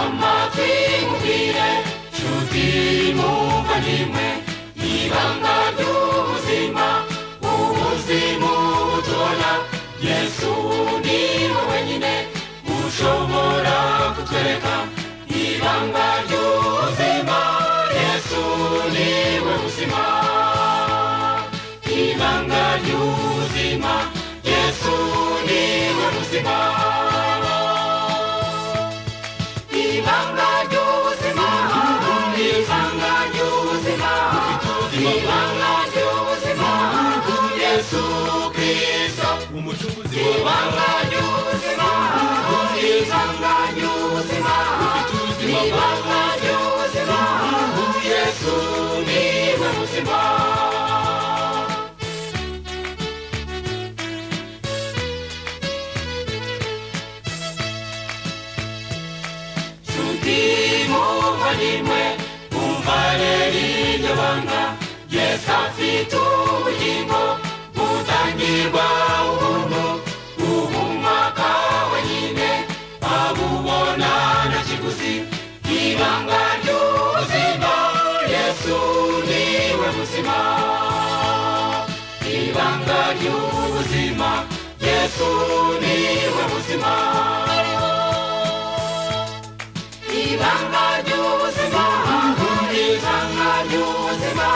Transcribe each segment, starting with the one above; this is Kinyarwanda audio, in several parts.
amatwi mubwire nshuti muvandimwe ibanga ry'ubuzima ubuzima tubona Yesu niwe wenyine ushobora kutwereka ibanga ry'ubuzima Yesu niwe buzima ibanga ry'ubuzima Yesu niwe buzima ibanga ry'ubuzima ibanga ry'ubuzima ibanga ry'ubuzima Yesu Kristo umucunguzi ibanga ry'ubuzima ibanga ry'ubuzima ibanga ry'ubuzima Yesu niwe buzima muvandimwe umvare iryo banga Yesu afite ubugingo butangirwa ubuntu ubumwaka wenyine abubona nta kiguzi ibanga ry'ubuzima Yesu niwe buzima ibanga ry'ubuzima Yesu niwe buzima ibanga ry'ubuzima ibanga ry'ubuzima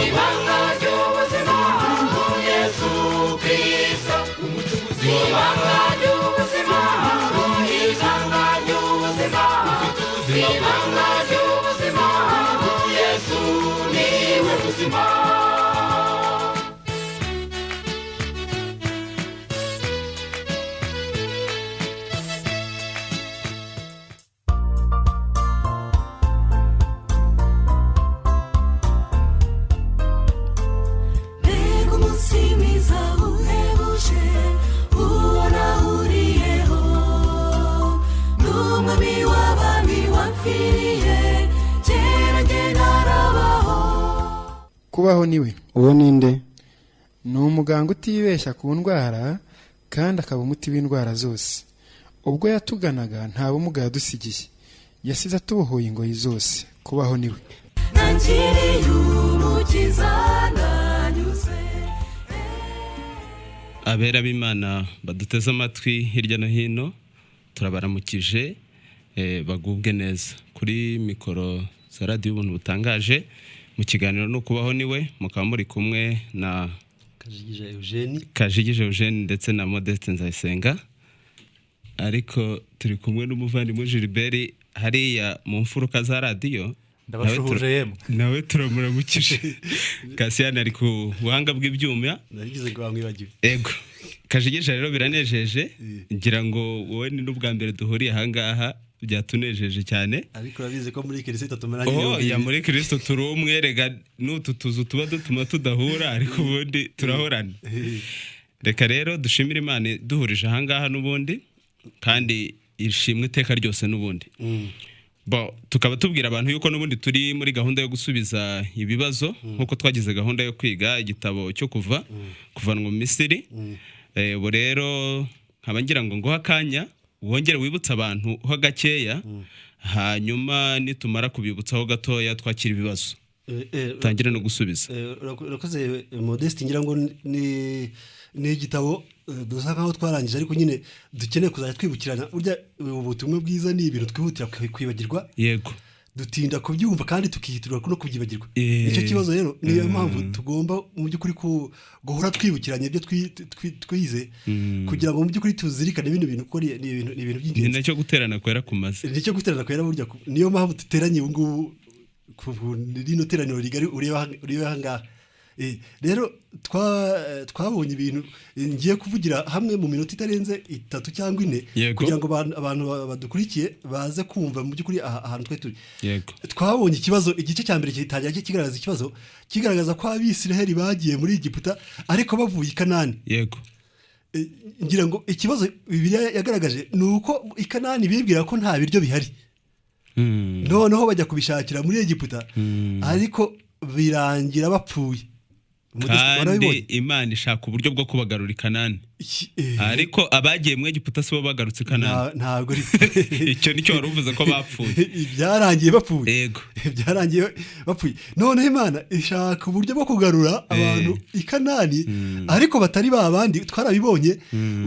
ibanga ry'ubuzima Yesu Kristo umucunguzi ibanga ry'ubuzima ibanga ry'ubuzima ibanga ry'ubuzima Yesu niwe buzima kubaho niwe uwo ninde ni umuganga utibeshya ku ndwara kandi akaba umuti w'indwara zose ubwo yatuganaga nta bumuga yadusigiye yasize atubohoye ingoyi zose kubaho niwe abera b'Imana baduteze amatwi hirya no hino turabaramukije bagubwe neza kuri mikoro za radio ubuntu butangaje mu kiganiro no kubaho niwe mukaba muri kumwe na Kajigije Eugene ndetse na Modeste Nzayisenga ariko turi kumwe n'umuvandimwe Gilbert hariya mu mfuruka za radio ndabashuhuje yemwe nawe turamuramukije Kasiyani ari ku buhanga bw'ibyuma nagize ngo bamwibagiwe ego Kajigije rero biranejeje ngira ngo wowe ni n'ubwa mbere duhuriye ahangaha byatunejeje cyane ariko urabize ko muri Kristo tumaranye ya muri Kristo turi umwe rega n'utu tuzu tuba dutuma tudahura ariko ubundi turahorana reka rero dushimire Imana duhurije ahangaha n'ubundi kandi ishimwe iteka ryose n'ubundi tukaba tubwira abantu yuko n'ubundi turi muri gahunda yo gusubiza ibibazo nkuko twagize gahunda yo kwiga igitabo cyo kuvanwa mu Misiri bo rero nkabangira ngo hakanya wongere wibutsa abantu ho gakeya hanyuma nitumara kubibutsaho gatoya twakira ibibazo tangira no gusubiza urakoze Modeste ngira ngo ni igitabo dusa nkaho twarangije ariko nyine dukeneye kuzajya twibukirana urya ubutumwa bwiza ni ibintu twihutira kwibagirwa yego dutinda kubyumva kandi tukihitirwa no kubyibagirwa icyo kibazo rero niyo mpamvu tugomba mu by'ukuri guhora twibukiranye ibyo twize kugira ngo mu by'ukuri tuzirikane bino bintu ko ni ibintu by'ingenzi ni nacyo guterana kwera kumaze nicyo guterana kwera burya niyo mpamvu duteranye ubu ngubu ku rino teraniro rigari ureba ahangaha rero twabonye ibintu ngiye kuvugira hamwe mu minota itarenze 3 cyangwa 4 kugira ngo abantu badukurikiye baze kumva mu by'ukuri ahantu twe turi twabonye ikibazo igice cya mbere kitangira kigaragaza ikibazo kigaragaza ko Abisiraheli bagiye muri Egiputa ariko bavuye i Kanani yego ngira ngo ikibazo Bibiliya yagaragaje nuko i Kanani bibwira ko nta biryo bihari noneho bajya kubishakira muri Egiputa ariko birangira bapfuye kandi Imana ishaka uburyo bwo kubagarura i Kanani ariko abagiye mu Egiputa si bo bagarutse i Kanani ntabwo icyo nicyo wari uvuze ko bapfuye byarangiye bapfuye yego byarangiye bapfuye none Imana ishaka uburyo bwo kugarura abantu i Kanani ariko batari babandi twarabibonye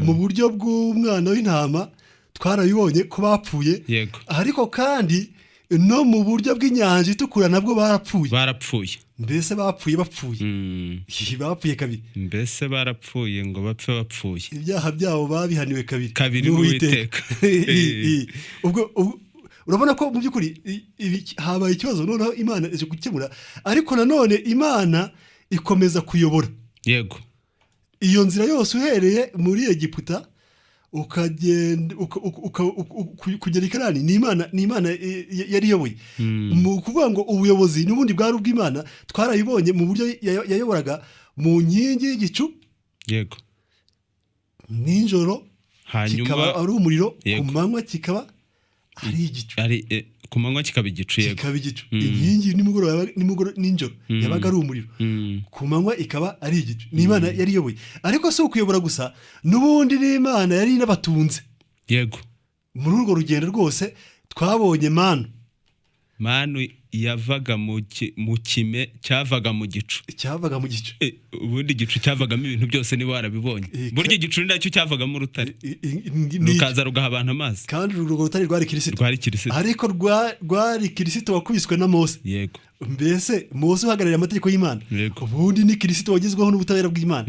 mu buryo bw'umwana w'intama twarabibonye ko bapfuye ariko kandi no mu buryo bw'inyanja itukura nabwo barapfuye mbese bapfuye bapfuye kabiri mbese barapfuye ngo bapfuye ibyaha byabo babihaniwe kabiri n'Uwiteka ubwo urabona ko mu by'ukuri habaye ikibazo noneho Imana ije gukemura ariko nanone Imana ikomeza kuyobora yego iyo nzira yose uhereye muri Egiputa ukagenda kugera i Kanani ni Imana yari iyoboye mu kuvuga ngo ubuyobozi n'ubundi bwari ubw'Imana twarayibonye mu buryo yayoboraga mu nkingi y'igicu yego nijoro hanyuma ari umuriro ku manywa kikaba ari igicu ku manywa kikaba igicu yego kikaba igicu inkingi nimugoroba nijoro yabaga ari umuriro ku manywa ikaba ari igicu ni Imana yari iyoboye ariko si ukuyobora gusa n'ubundi ni Imana yari inabatunze yego muri urwo rugendo rwose twabonye manu yavaga mu kime cyavaga mu gicu ubundi igicu cyavagamo ibintu byose niba warabibonye burya igicu nacyo cyavagamo urutare rukaza rugaha abantu amazi kandi urwo rutare rwari Kristo ariko rwari Kristo wakubiswe na Mose yego mbese Mose uhagarariye amategeko y'Imana ubundi ni Kristo wagezweho n'ubutabera bw'Imana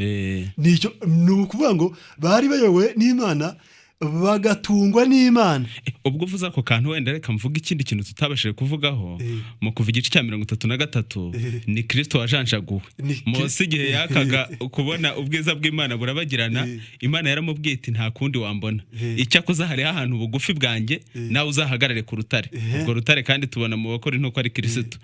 nicyo ni ukuvuga ngo bari bayobowe n'Imana bagatungwa n'Imana ubwo uvuze ako kantu wenda reka mvuga ikindi kintu tutabashije kuvugaho mu kuva igice cya 33 ni Kristo wajanjaguwe Mose igihe yakaga kubona ubwiza bw'Imana burabagirana Imana yaramubwiye iti nta kundi wambona icyakoze hari ahantu bugufi bwanjye nawe uzahagarare ku rutare ubwo rutare kandi tubona mu bakora intoko ari Kristo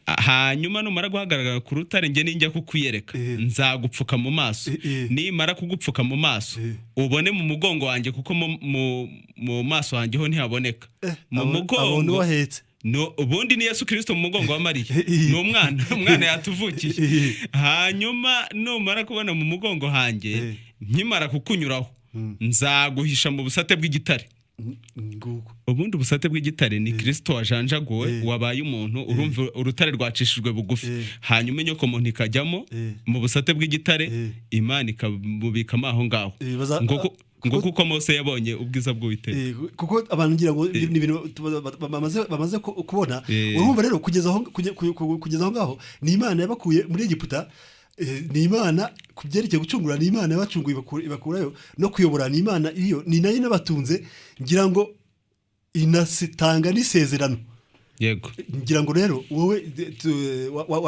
hanyuma numara guhagarara ku rutare nge ninjya kukuyereka nzagupfuka mu maso nimara kugupfuka mu maso ubone mu mugongo wanjye kuko mu maso hanjye ho ntihaboneka mu mugongo wahetse no ubundi ni Yesu Kristo mu mugongo wa Mariya ni umwana yatuvukiye hanyuma numara kubona mu mugongo hanjye nkimara kukunyuraho nzaguhisha mu busate bw'igitare ubundi ubusate bw'igitare ni Kristo wajanjaguwe wabaye umuntu urumva urutare rwacishijwe bugufi hanyuma inyoko muntu ikajyamo mu busate bw'igitare Imana ikabubikamo aho ngaho ngo kuko Mose yabonye ubwiza bw'Uwiteka kuko abantu ngira ngo ni ibintu bamaze kubona urumva rero kugeza aho ngaho ni Imana yabakuye muri Egiputa ni Imana kubyerekeye gucungura ni Imana yabacunguye ibakurayo no kuyobora ni Imana iyo ni nayo inabatunze ngira ngo inasitanga n'isezerano yego ngira ngo rero wowe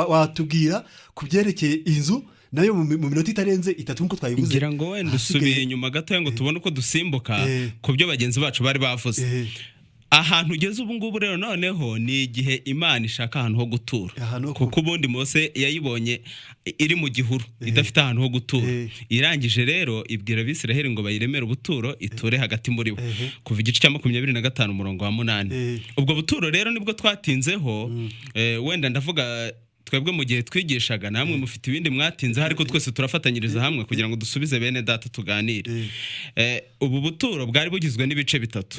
watubwira kubyerekeye inzu nayo mu minota itarenze 3 nkuko twayivuze ngira ngo wenda usubiye inyuma gato ngo tubone uko dusimbuka ku byo bagenzi bacu bari bavuze ahantu ugeze ubu ngubu rero noneho ni igihe Imana ishaka ahantu ho gutura kuko ubundi Mose yayibonye iri mu gihuru idafite ahantu ho gutura irangije rero ibwira Abisiraheli ngo bayiremere ubuturo iture hagati muri bo kuva igice cya 25 umurongo wa 8 ubwo buturo rero nibwo twatinzeho wenda ndavuga twebwe mu gihe twigishaga namwe mufite ibindi mwatinze ariko twese turafatanyiriza hamwe kugira ngo dusubize bene data tuganire ubu buturo bwari bugizwe n'ibice bitatu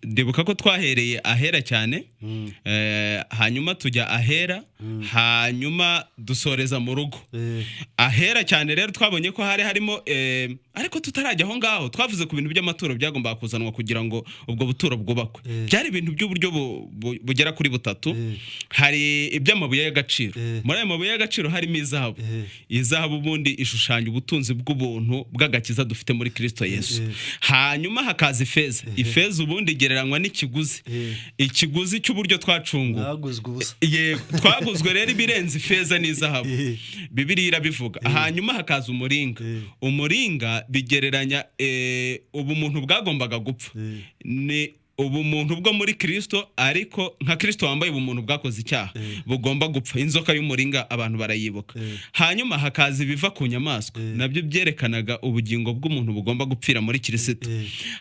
ndibuka ko twahereye ahera cyane hanyuma tujya ahera hanyuma dusoreza mu rugo ahera cyane rero twabonye ko harimo ariko tutarajya aho ngaho twavuze ku bintu by'amaturo byagombaga kuzanwa kugira ngo ubwo buturo bwubakwe byari ibintu by'uburyo bugera kuri butatu hari iby'amabuye y'agaciro muri ayo mabuye y'agaciro harimo izahabu ubundi ishushanya ubutunzi bw'ubuntu bw'agakiza dufite muri Kristo Yesu hanyuma hakaza ifeza ubundi igereranywa ikiguzi cy'uburyo twacunguwe twaguzwe rero ibirenze ifeza n'izahabu Bibiliya irabivuga hanyuma hakaza umuringa bigereranya ubumuntu bwagombaga gupfa ni ubumuntu bwo muri Kristo, ariko nka Kristo wambaye ubumuntu bwakoze icyaha bugomba gupfa. Inzoka y'umuringa abantu barayibuka. Hanyuma hakaza ibiva ku nyamaswa, nabyo byerekanaga ubugingo bw'umuntu bugomba gupfira muri Kristo.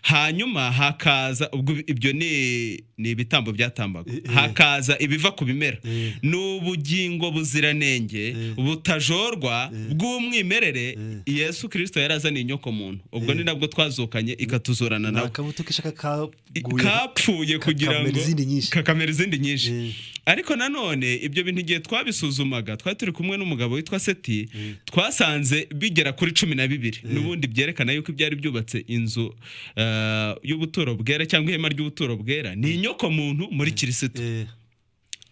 Hanyuma hakaza ibyo ni ibitambo byatambaga. Hakaza ibiva ku bimera, n'ubugingo buziranenge butajorwa bw'umwimerere Yesu Kristo yarazaniye inyoko muntu. Ubwo ni nabwo twazukanye ikatuzurana nawe. Akabuto kishaka kapfuye kugira ngo kakamera izindi nyinshi. Ariko nanone ibyo bintu igihe twabisuzumaga, twari turi kumwe n'umugabo witwa Seti, twasanze bigera kuri 12. N'ubundi byerekana yuko ibyari byubatse inzu y'ubuturo bwera cyangwa ihema ry'ubuturo bwera ni inyoko muntu muri Kristo.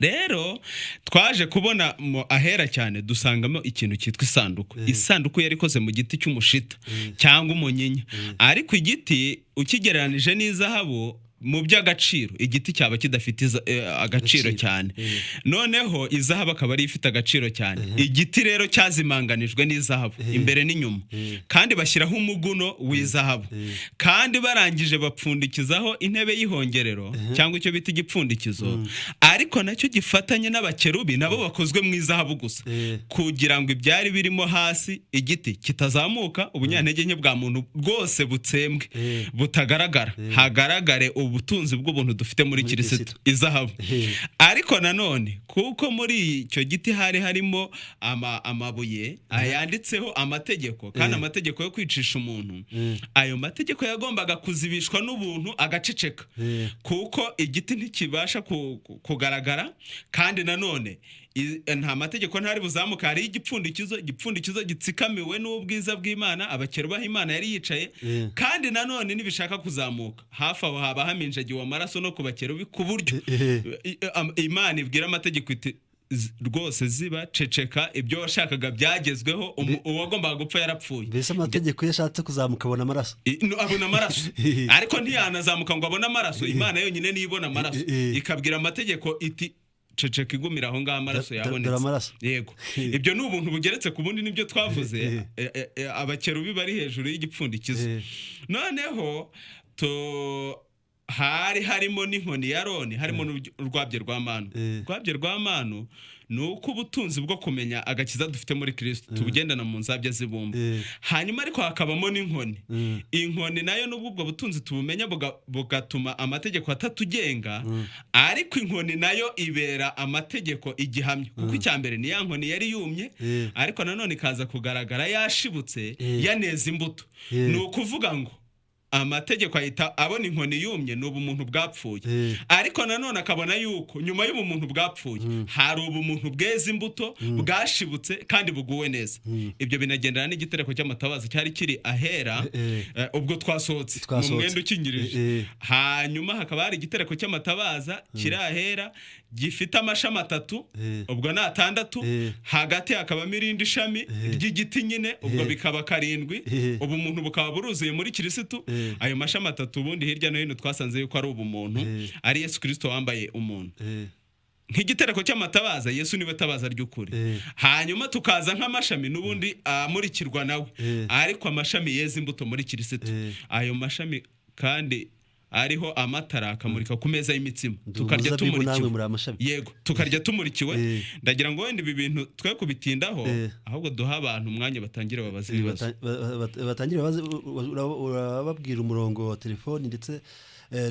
Rero twaje kubona ahera cyane dusangamo ikintu cyitwa isanduku. Isanduku yari ikoze mu giti cy'umushita cyangwa umunyinya, ariko igiti ukigereranije n'izahabu mu by'agaciro igiti cyaba kidafite agaciro cyane. Noneho izahabu akaba ari ifite agaciro cyane. Igiti rero cyazimanganijwe n'izahabu imbere n'inyuma, kandi bashyiraho umuguno w'izahabu, kandi barangije bapfundikizaho intebe y'ihongerero cyangwa icyo bita igipfundikizo, ariko nacyo gifatanye n'abakerubi nabo bakozwe mu izahabu gusa, kugira ngo ibyari birimo hasi igiti kitazamuka, ubunyantege nke bwa muntu bwose butsembwe butagaragara, hagaragare ubutunzi bw'ubuntu dufite muri Kristo, izahabu. Ariko nanone kuko muri icyo giti hari harimo amabuye ayanditseho amategeko, kandi amategeko yo kwicisha umuntu, ayo mategeko yagombaga kuzibishwa n'ubuntu agaceceka, kuko igiti ntikibasha kugaragara, kandi nanone nta mategeko ntari buzamuka. Hari igipfundikizo gitsikamiwe n'ubwiza bw'Imana, abakerubaho Imana yari yicaye, kandi nanone nibishaka kuzamuka hafi aho haba haminjagiwe amaraso no kubakerubi, ku buryo Imana ibwira amategeko iti rwose ziba ceceka, ibyo washakaga byagezweho, uwagombaga gupfa yarapfuye. Mbese amategeko yashatse kuzamuka abona amaraso, abona amaraso ariko ntiyanazamuka ngo abone amaraso. Imana yonyine niyo ibona amaraso, ikabwira amategeko iti ceceka igumira aho ngaho amaraso yabonetse. Yego, ibyo ni ubuntu bugeretse ku bundi, nibyo twavuze. Abakerubi bari hejuru y'igipfundikizo. Noneho hari harimo n'inkoni ya Aroni, harimo n'urwabye rwa manu. Urwabye rwa manu ni uko ubutunzi bwo kumenya agakiza dufite muri Kristo tubugendana mu nzabya z'ibumba. Hanyuma ariko hakabamo n'inkoni. Inkoni nayo n'ubwo ubwo butunzi tubumenya bugatuma amategeko atatugenga, ariko inkoni nayo ibera amategeko igihamya, kuko icyambere ni ya nkoni yari yumye, ariko nanone ikaza kugaragara yashibutse, yaneza imbuto. Ni ukuvuga ngo amategeko ahita abona inkoni yumye n'ubumuntu bwapfuye, ariko nanone akabona yuko nyuma y'ubumuntu bwapfuye hari ubumuntu bweza imbuto, bwashibutse kandi buguwe neza. Ibyo binagendana n'igitereko cy'amatabaza cyari kiri ahera ubwo twasohotse mu mwenda ukingirije. Hanyuma hakaba hari igitereko cy'amatabaza kiri ahera gifite amashami 3, ubwo na 6, hagati hakabamo irindi shami ry'igiti nyine, ubwo bikaba 7. Ubumuntu bukaba buruzuye muri Kristo. Ayo mashami 3 ubundi hirya no hino twasanze yuko ari ubumuntu, ari Yesu Kristo wambaye umuntu. Nk'igitereko cy'amatabaza, Yesu niwe tabaza ry'ukuri. Hanyuma tukaza nk'amashami n'ubundi amurikirwa nawe, ariko amashami yeza imbuto muri Kristo. Ayo mashami kandi ariho amatara akamurika ku meza y'imitsima, tukarya tumurikiwe. Yego, tukarya tumurikiwe. Ndagira ngo wenda ibi bintu twe kubitindaho, ahubwo duha abantu umwanya batangire babaze ibibazo. Batangire babaze, urababwira umurongo wa telefoni ndetse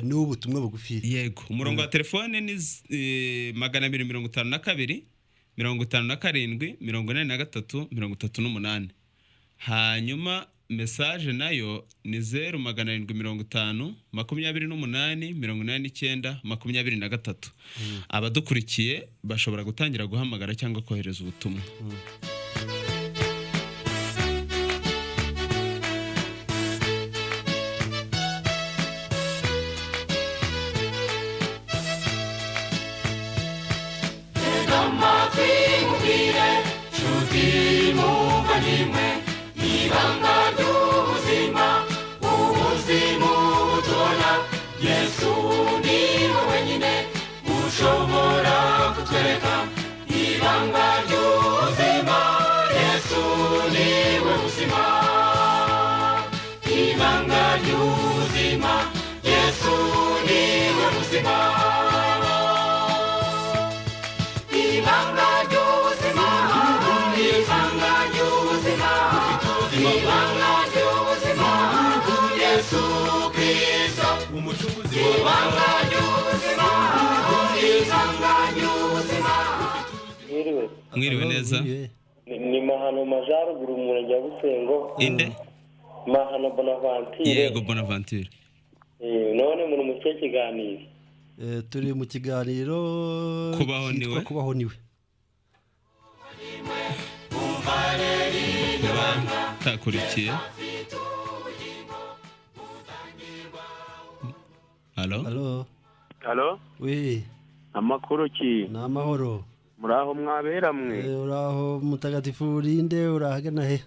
n'ubutumwa bugufi. Yego, umurongo wa telefone ni 252 57 83 hanyuma message nayo ni 0750 28 89 23. Abadukurikiye bashobora gutangira guhamagara cyangwa kohereza ubutumwa. Ibanga ry'ubuzima, Yesu ni ry'ubuzima ibanga ry'ubuzima ibanga ry'ubuzima ibanga ry'ubuzima Yesu Kristo umucunguzi ibanga ry'ubuzima ibanga ry'ubuzima mwiriwe neza ni Mahano Majaruguru umurenge wa Busengo inde Mahano Bonaventure yego Bonaventure none muri mu kiganiro turi mu kiganiro kubaho niwe takurikiye Halo we amakuru ki namahoro muraho mwabera mwe uraho mutagatifu urinde urahagana he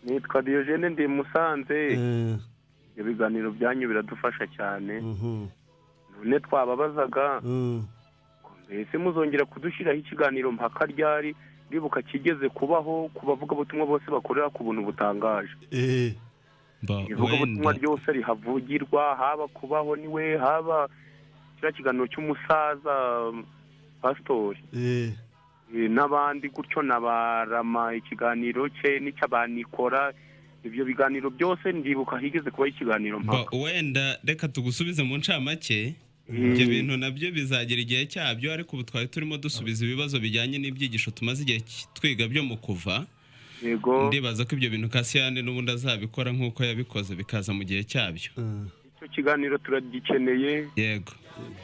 nitwa Diogene ndi Musanze ibiganiro byanyu biradufasha cyane none twababazaga mbese muzongera kudushiraho ikiganiro mpaka ryari bibuka kigeze kubaho kubavuga butumwa bose bakorera ku buntu butangaje ivuga butumwa ryose rihavugirwa haba kubaho niwe haba kira kiganiro cy'umusaza pastori n'abandi gutyo nabarama ikiganiro cye n'icyabanikora ibyo biganiro byose ndibuka higeze kuba ikiganiro mpaka wenda reka tugusubize mu ncamake ibyo bintu nabyo bizagira igihe cyabyo ariko ubu twari turimo dusubiza ibibazo bijyanye n'ibyigisho tumaze igihe twiga byo mu kuva yego ndibaza ko ibyo bintu Kasiyane n'ubundi azabikora nk'uko yabikoze bikaza mu gihe cyabyo icyo kiganiro turagikeneye yego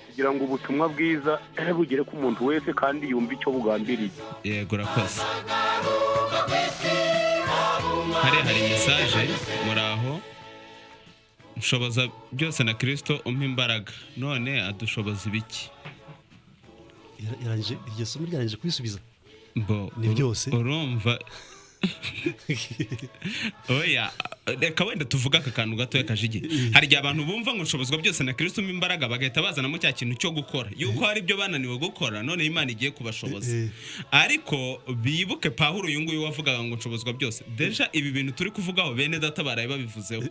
kugira ngo ubutumwa bwiza bugere ku muntu wese kandi yumve icyo bugambiriye yego rakoze hari message muraho nshoboza byose na Kristo umpa imbaraga none adushoboza ibiki yaranje iryo somo ryaranje kwisubiza ni byose urumva oya reka wenda tuvuga aka kantu gato yakajige hari igihe abantu bumva ngo nshobozwa byose na Kristo umpa imbaraga bagahita bazanamo cya kintu cyo gukora yuko hari ibyo bananiwe gukora none Imana igiye kubashoboza ariko bibuke Pawulo uyu nguyu wavugaga ngo nshobozwa byose deja ibi bintu turi kuvugaho bene data baraye babivuzeho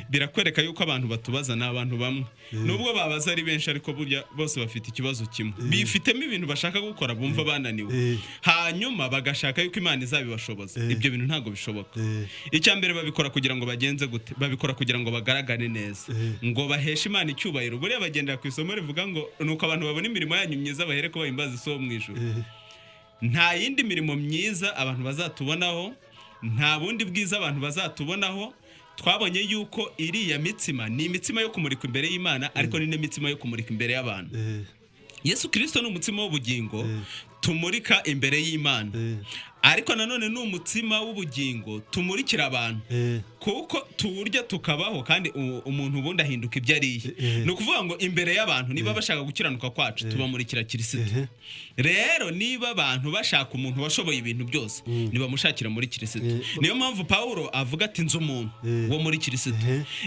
birakwereka yuko abantu batubaza n'abantu bamwe nubwo babaza ari benshi ariko burya bose bafite ikibazo kimwe bifitemo ibintu bashaka gukora bumva bananiwe hanyuma bagashaka yuko Imana izabibashoboza ibyo bintu ntago bishoboka icya mbere babikora kugira ngo bagenze gute babikora kugira ngo bagaragare neza ngo baheshe Imana icyubahiro buriya bagendera ku isomo rivuga ngo nuko abantu babona imirimo yanyu myiza bahere ko bahimbaza iso mu ijuru nta yindi mirimo myiza abantu bazatubonaho nta bundi bwiza abantu bazatubonaho twabonye yuko iriya mitsima ni imitsima yo kumurika imbere y'Imana ariko ni n'imitsima yo kumurika imbere y'abantu Yesu Kristo ni umutsima w'ubugingo tumurika imbere y'Imana ariko nanone ni umutsima w'ubugingo tumurikira abantu kuko tuwurya tukabaho kandi umuntu ubundi ahinduka ibyo ariye ni ukuvuga ngo imbere y'abantu niba bashaka gukiranuka kwacu tubamurikira Kristo rero niba abantu bashaka umuntu washoboye ibintu byose nibamushakira muri Kristo niyo mpamvu Pawulo avuga ati nzi umuntu wo muri Kristo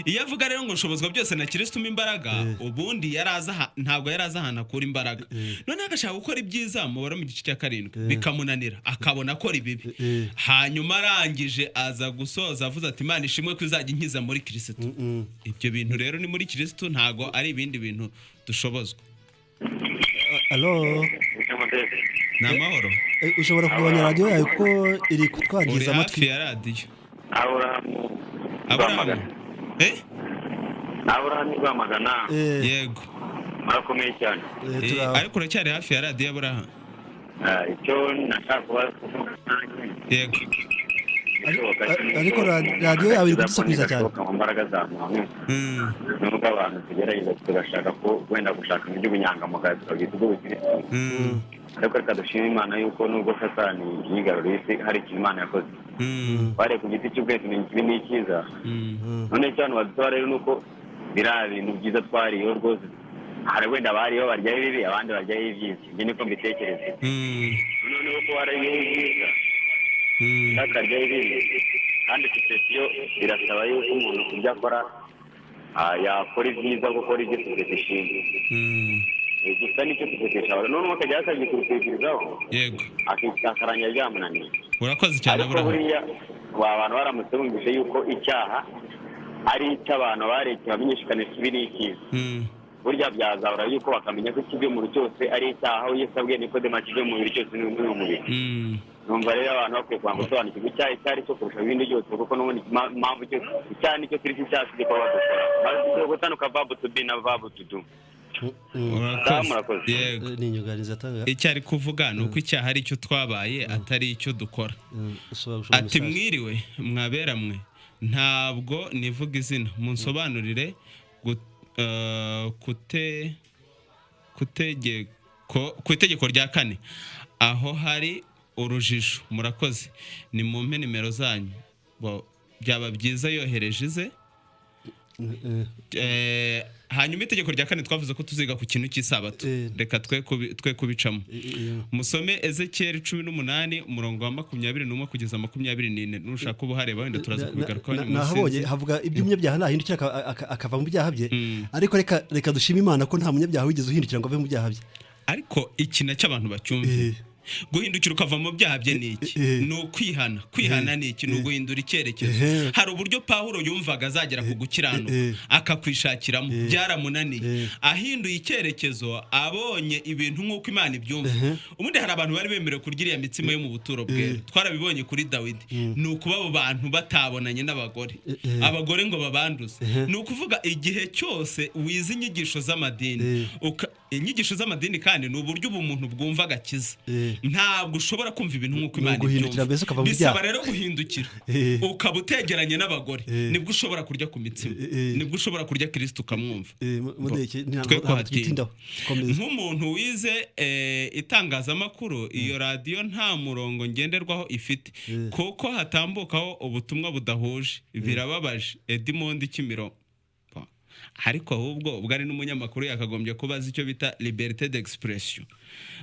iyo avuga rero ngo nshobozwa byose na Kristo umpa imbaraga ubundi ntabwo yaraza ahantu akura imbaraga none agashaka gukora ibyiza mubara mu gice cya 7 bikamunanira akabona akora ibibi hanyuma arangije aza gusoza avuze ati Imana ishimwe ko izajya inkiza muri Kristo ibyo bintu rero ni muri Kristo ntago ari ibindi bintu dushobozwa Allo namahoro ushobora kugabanya radio yawe ko iri kutwangiza amatwi ya radio Abraham Rwamagana yego marakomeye cyane ariko uracyari hafi ya radio Abraham icyo nashaka kuba yego ariko radio yawe iri kudusakuza cyane mu mbaraga za muntu nubwo abantu tugerageza tugashaka ko wenda gushaka mu by'ubunyangamugayo tukagita ubukristo ariko reka dushima Imana yuko nubwo Satani yigaruriye isi hari ikintu Imana yakoze bare ku giti cy'ubwenge n'ikibi n'ikiza none cyane badusaba rero nuko biriya bintu byiza twariyo rwose hari wenda bariyo barya ibibi abandi barya ibyiza ibyo niko mbitekereza noneho ko wariyo ibyiza bakarya ibibi kandi sosiyete irasaba yuko umuntu kubyo akora yakora ibyiza gukora ibyo sosiyete ishinzwe gusa nicyo sosiyete ishobora noneho akajya yasabye kubitekerezaho yego akarangira byamunaniye urakoze cyane ariko buriya abantu baramutse bumvise yuko icyaha ari icy'abantu bareke bamenyeshikanisha ikibi n'ikiza burya byazahora yuko bakamenya ko ikive mu mubiri cyose ari icyaha aho Yesu abwiye Nikodemo kive mu mubiri cyose ni mu mubiri. Numva rero abantu bakwiye kwanga gusobanukirwa icyaha icyo ari cyo kurusha ibindi byose kuko n'ubundi impamvu cyose icyaha nicyo Kristo cyacu gikora badukora maze gutandukana verb to be na verb to do. Ni inyunganizi atanga icyo ari kuvuga ni uko icyaha ari cyo twabaye atari icyo dukora. Ati mwiriwe mwabera mwe ntabwo nivuga izina munsobanurire ku itegeko rya 4 aho hari urujijo murakoze ni mu mpe nimero zanyu byaba byiza yohereje ize. Hanyuma itegeko rya 4 twavuze ko tuziga ku kintu cy'isabato reka twe kubicamo. Musome Ezekiel 18 umurongo wa 21 kugeza 24 nushaka ubuhareba wenda turaza kubigaruka nyuma. Nahabonye havuga iby'umunyabyaha nahindukira akava mu byaha bye ariko reka dushima Imana ko nta munyabyaha wigeze uhindukira ngo ave mu byaha bye. Ariko ikina cy'abantu bacyumva guhindukira ukava mu byaha bye ni iki? Ni ukwihana ni iki? Ni uguhindura icyerekezo. Hari uburyo Pawulo yumvaga azagera ku gukiranuka akakwishakiramo byaramunaniye ahinduye icyerekezo abonye ibintu nk'uko Imana ibyumva. Ubundi hari abantu bari bemerewe kurya iriya mitsima yo mu buturo bwera twarabibonye kuri Dawidi ni ukuba abo bantu batabonanye n'abagore abagore ngo babanduze. Ni ukuvuga igihe cyose wize inyigisho z'amadini inyigisho z'amadini kandi ni uburyo ubumuntu bwumva agakiza ntabwo ushobora kumva ibintu nk'uko Imana ibyumva. Bisaba rero guhindukira ukaba utegeranye n'abagore nibwo ushobora kurya ku mitsima nibwo ushobora kurya Kristo ukamwumva. Nk'umuntu wize itangazamakuru iyo radio nta murongo ngenderwaho ifite kuko hatambukaho ubutumwa budahuje birababaje. Edmond Kimiro ariko ahubwo bwari n'umunyamakuru yakagombye kubaza icyo bita liberté d'expression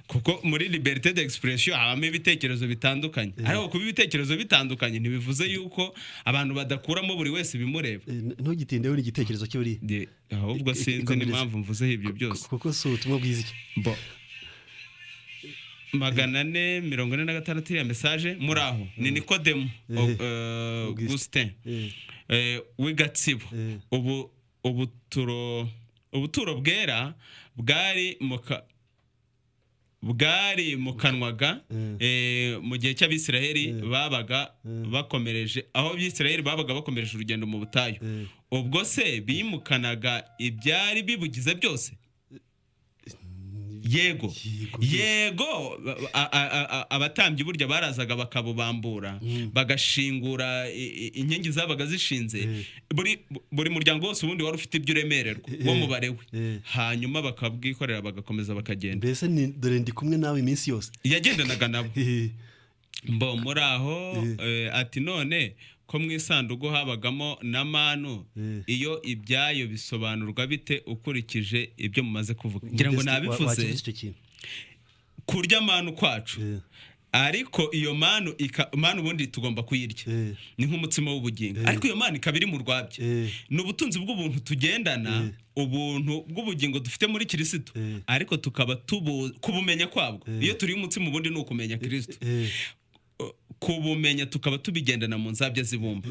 kuko muri liberté d'expression habamo ibitekerezo bitandukanye ariko kuba ibitekerezo bitandukanye ntibivuze yuko abantu badakuramo buri wese bimureba. Ntugitindeho n'igitekerezo cyo uri ahubwo sinzi n'impamvu mvuze ibyo byose kuko si ubutumwa bwiza iki. 446 ya message muri aho ni Nikodemo Augustin w'Igatsibo ubuturo bwera bwari mukanwaga mu gihe cy'Abisiraheli babaga bakomereje aho Abisiraheli babaga bakomereje urugendo mu butayu. Ubwo se bimukanaga ibyari bibugize byose? Yego abatambyi burya barazaga bakabubambura bagashingura inkingi zabaga zishinze buri muryango wose ubundi wari ufite ibyo uremererwa wo mubare we hanyuma bakabwikorera bagakomeza bakagenda. Mbese ni dore ndi kumwe nawe iminsi yose yagendanaga nabo muri aho ati none ko mu isanduku habagamo na manu iyo ibyayo bisobanurwa bite ukurikije ibyo mumaze kuvuga? Ngira ngo nabivuze kurya manu kwacu ariko iyo manu ubundi tugomba kuyirya ni nk'umutsima w'ubugingo ariko iyo manu ikaba iri mu rwabye ni ubutunzi bw'ubuntu tugendana ubuntu bw'ubugingo dufite muri Kristo ariko tukaba kubumenya kwabwo iyo turi umutsima ubundi ni ukumenya Kristo kubumenya tukaba tubigendana mu nzabya zibumba.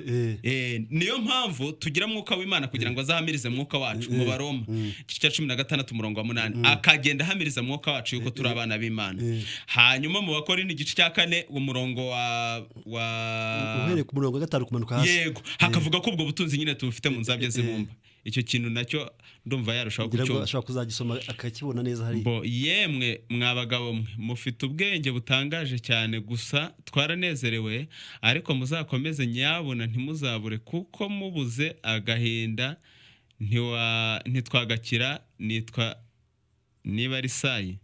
Niyo mpamvu tugira mwuka w'Imana kugira ngo azahamirize mwuka wacu mu Baroma 16 umurongo wa 8 akagenda ahamiriza mwuka wacu yuko turi abana b'Imana. Hanyuma mu Bakorinto 4 umurongo wa uhereye ku murongo wa 5 kumanuka hasi yego hakavuga ko ubwo butunzi nyine tubufite mu nzabya zibumba. Icyo kintu nacyo ndumva yarushaho gucyumva ashaka kuzagisoma akakibona neza hari yemwe mwabagabo mwe mufite ubwenge butangaje cyane gusa twaranezerewe ariko muzakomeze nyabona ntimuzabure kuko mubuze agahinda ntitwagakira niba ari sayi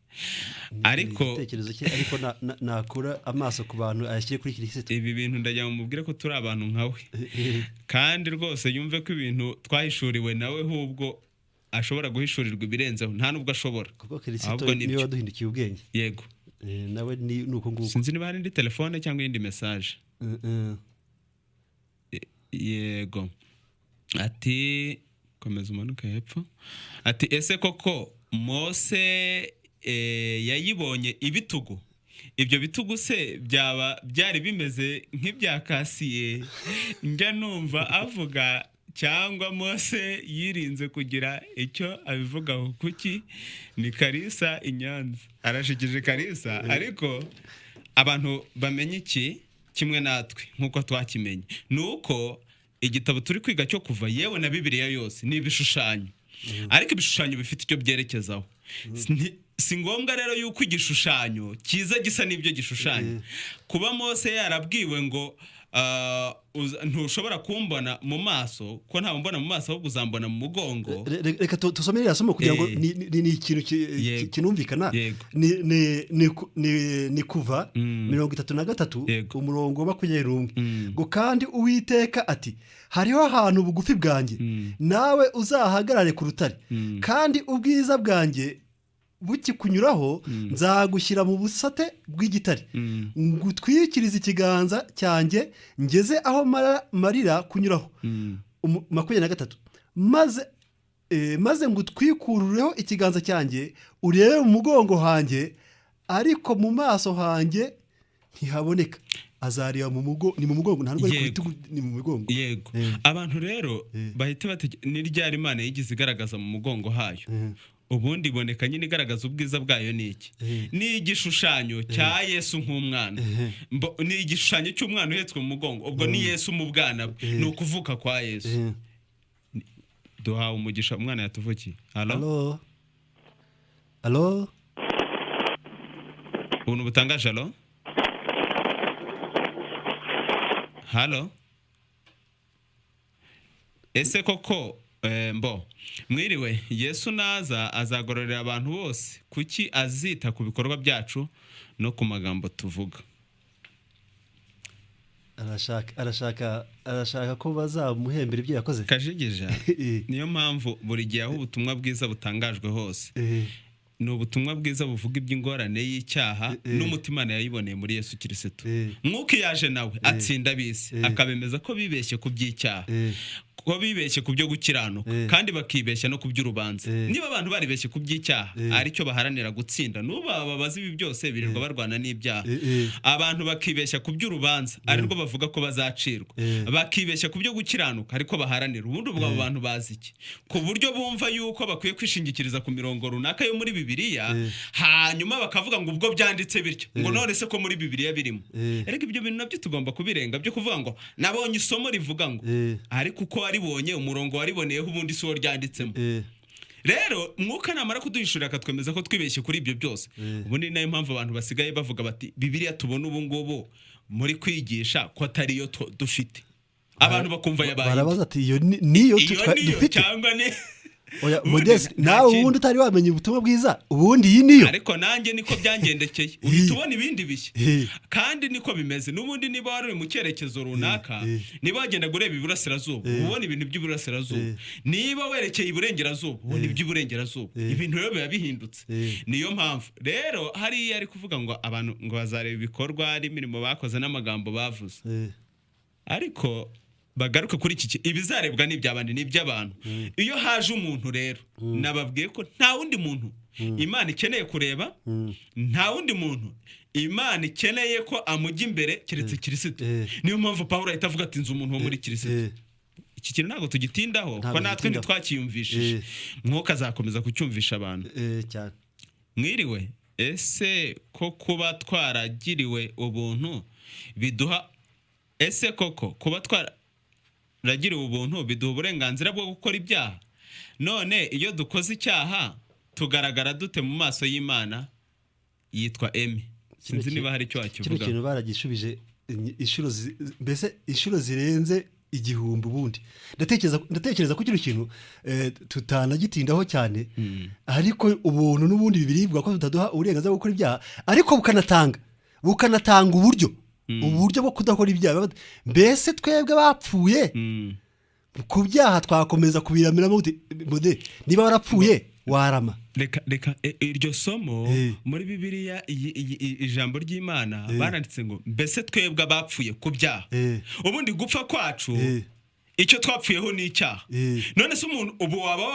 ariko tekerezo cye ariko nakura amaso ku bantu ayashyire kuri Kristo. Ibi bintu ndagira ngo mubwire ko turi abantu nkawe kandi rwose yumve ko ibintu twahishuriwe nawe hubwo ashobora guhishurirwa ibirenzeho nta nubwo ashobora kuko Kristo niwe waduhindukiye ubwenge. Yego nawe ni uko nguko sinzi niba hari indi telefone cyangwa indi message. Yego ati komeza umanuka hepfo ati ese koko Mose yayibonye ibitugu ibyo bitugu se byaba byari bimeze nk'ibya Kasiye njya numva avuga cyangwa Mose yirinze kugira icyo abivugaho. Kuki? Ni Kalisa Inyanza arashikije Kalisa, ariko abantu bamenye iki kimwe natwe nkuko twakimenye nuko igitabo turi kwiga cyo kuva yewe na Bibiliya yose ni ibishushanyo, ariko ibishushanyo bifite icyo byerekezaho. Si ngombwa rero yuko igishushanyo kiza gisa n'ibyo gishushanyo. Kuba Mose yarabwiwe ngo ntushobora kumbona mu maso, ko nta mbona mu maso ahubwo uzambona mu mugongo. Reka tusomere yasomo kugira ngo ni ikintu kinumvikana. Ni kuva 33 umurongo wa 21 ngo kandi Uwiteka ati hariho ahantu bugufi bwanjye nawe uzahagarare ku rutare kandi ubwiza bwanjye bukikunyuraho nzagushyira mu busate bw'igitare ngutwikiriza ikiganza cyanjye ngeze aho marira kunyuraho. 23 maze ngutwikurureho ikiganza cyanjye urebe mu mugongo hanjye ariko mu maso hanjye ntihaboneka. Azariya mu mugongo ntabwo ari ku bitugu, ni mu mugongo. Yego. Abantu rero bahita ni ryari Imana yigize igaragaza mu mugongo hayo. Ubundi iboneka nyine igaragaza ubwiza bwayo ni iki? Ni igishushanyo cya Yesu nk'umwana. Ni igishushanyo cy'umwana uhetswe mu mugongo. Ubwo ni Yesu mu bwana bwe. Ni ukuvuka kwa Yesu. Duhawe umugisha umwana yatuvukiye. Halo? Halo? Ubuntu butangaje. Halo? Halo? Ese koko mwiriwe, Yesu naza azagororera abantu bose, kuki azita ku bikorwa byacu no ku magambo tuvuga? arashaka ko bazamuhembera ibyo yakoze. Kajigija niyo mpamvu buri gihe aho ubutumwa bwiza butangajwe hose ni ubutumwa bwiza buvuga iby'ingorane y'icyaha n'umutima yayiboneye muri Yesu Kristo. Mwuka yaje nawe atsinda bise akabemeza ko bibeshye ku by'icyaha, ko bibeshye ku byo gukiranuka, kandi bakibeshya no ku by'urubanza. Niba abantu baribeshye ku by'icyaha aricyo baharanira gutsinda, nuba babaza ibi byose birirwa barwana n'ibyaha. Abantu bakibeshya ku by'urubanza arirwo bavuga ko bazacirwa, bakibeshya ku byo gukiranuka ariko baharanira. Ubundi ubwo abo bantu bazi iki? Ku buryo bumva yuko bakwiye kwishingikiriza ku mirongo runaka yo muri Bibiliya, hanyuma bakavuga ngo ubwo byanditse bityo ngo none se ko muri Bibiliya birimo. Ariko ibyo bintu nabyo tugomba kubirenga, byo kuvuga ngo nabonye isomo rivuga ngo, ariko uko waribonye umurongo wariboneyeho ubundi si wo ryanditsemo. Rero mwuka namara kuduhishurira akatwemeza ko twibeshye kuri ibyo byose. Ubundi nayo mpamvu abantu basigaye bavuga bati Bibiliya tubona ubu ngubu muri kwigisha ko atari yo dufite. Abantu bakumva yabaye barabaza ati iyo niyo dufite cyangwa ni oya Modeste nawe ubundi utari wamenye ubutumwa bwiza ubundi iyi niyo. Ariko nanjye niko byangendekeye ubitubona ibindi bishye kandi niko bimeze. N'ubundi niba wari mu cyerekezo runaka, niba wagenda gureba iburasirazuba ubona ibintu by'iburasirazuba, niba werekeye iburengerazuba ubona iby'iburengerazuba, ibintu rero biba bihindutse. Niyo mpamvu rero hari yari kuvuga ngo abantu ngo bazareba ibikorwa ari imirimo bakoze n'amagambo bavuze, ariko bagaruke kuri iki ibizarebwa n'iby'abandi n'iby'abantu. Iyo haje umuntu rero nababwiye ko nta wundi muntu Imana ikeneye kureba, nta wundi muntu Imana ikeneye ko amujya imbere keretse Kristo. Niyo mpamvu Pawulo ahita avuga ati nzi umuntu wo muri Kristo. Iki kintu ntabwo tugitindaho ko natwe ntitwakiyumvishije. Mwuka azakomeza kucyumvisha abantu. Mwiriwe, ese ko kuba twaragiriwe ubuntu biduha kuba ragiriwe ubuntu biduha uburenganzira bwo gukora ibyaha? None iyo dukoze icyaha tugaragara dute mu maso y'Imana? Yitwa Emi. Sinzi niba hari icyo wakivuga. Kino kintu baragishubije inshuro zirenze igihumbi. Ubundi ndatekereza ko kino kintu tutanagitindaho cyane, ariko ubuntu n'ubundi Bibiliya ko tutaduha uburenganzira bwo gukora ibyaha, ariko bukanatanga uburyo bwo kudakora ibyaha. Mbese twebwe bapfuye ku byaha twakomeza kubiramiramo Mode? Niba warapfuye warama. Reka iryo somo muri Bibiliya ijambo ry'Imana baranditse ngo mbese twebwe bapfuye ku byaha. Ubundi gupfa kwacu icyo twapfuyeho ni icyaha none se umuntu ubu waba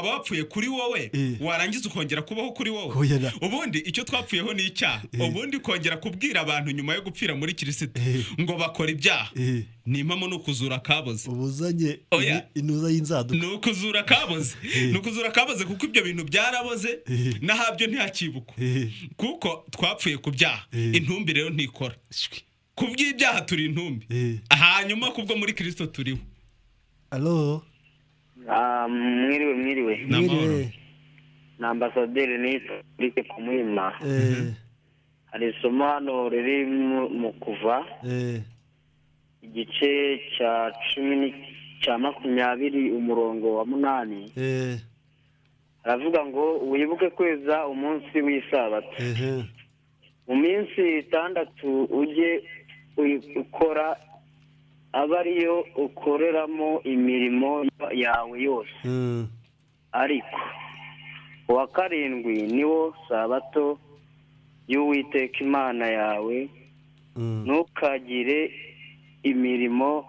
wapfuye kuri wowe warangiza ukongera kubaho kuri wowe ubundi icyo twapfuyeho ni icyaha ubundi kongera kubwira abantu nyuma yo gupfira muri Kristo ngo bakora ibyaha ni impamo n'ukuzura kaboze ubuzanye inuza y'inzaduka n'ukuzura kaboze kuko ibyo bintu byaraboze nahabyo ntihakibuka kuko twapfuye ku byaha intumbi rero ntikora kuby'ibyaha turi intumbi hanyuma kubwo muri Kristo turiho. Allo mwiriwe na ambasaderi ni ku Muhima hari isomo hano riri mu kuva igice cya 20 umurongo wa 8 aravuga ngo wibuke kweza umunsi w'isabato mu minsi 6 ujye ukora aba ariyo ukoreramo imirimo yawe yose ariko uwa 7 niwo sabato y'Uwiteka Imana yawe ntukagire imirimo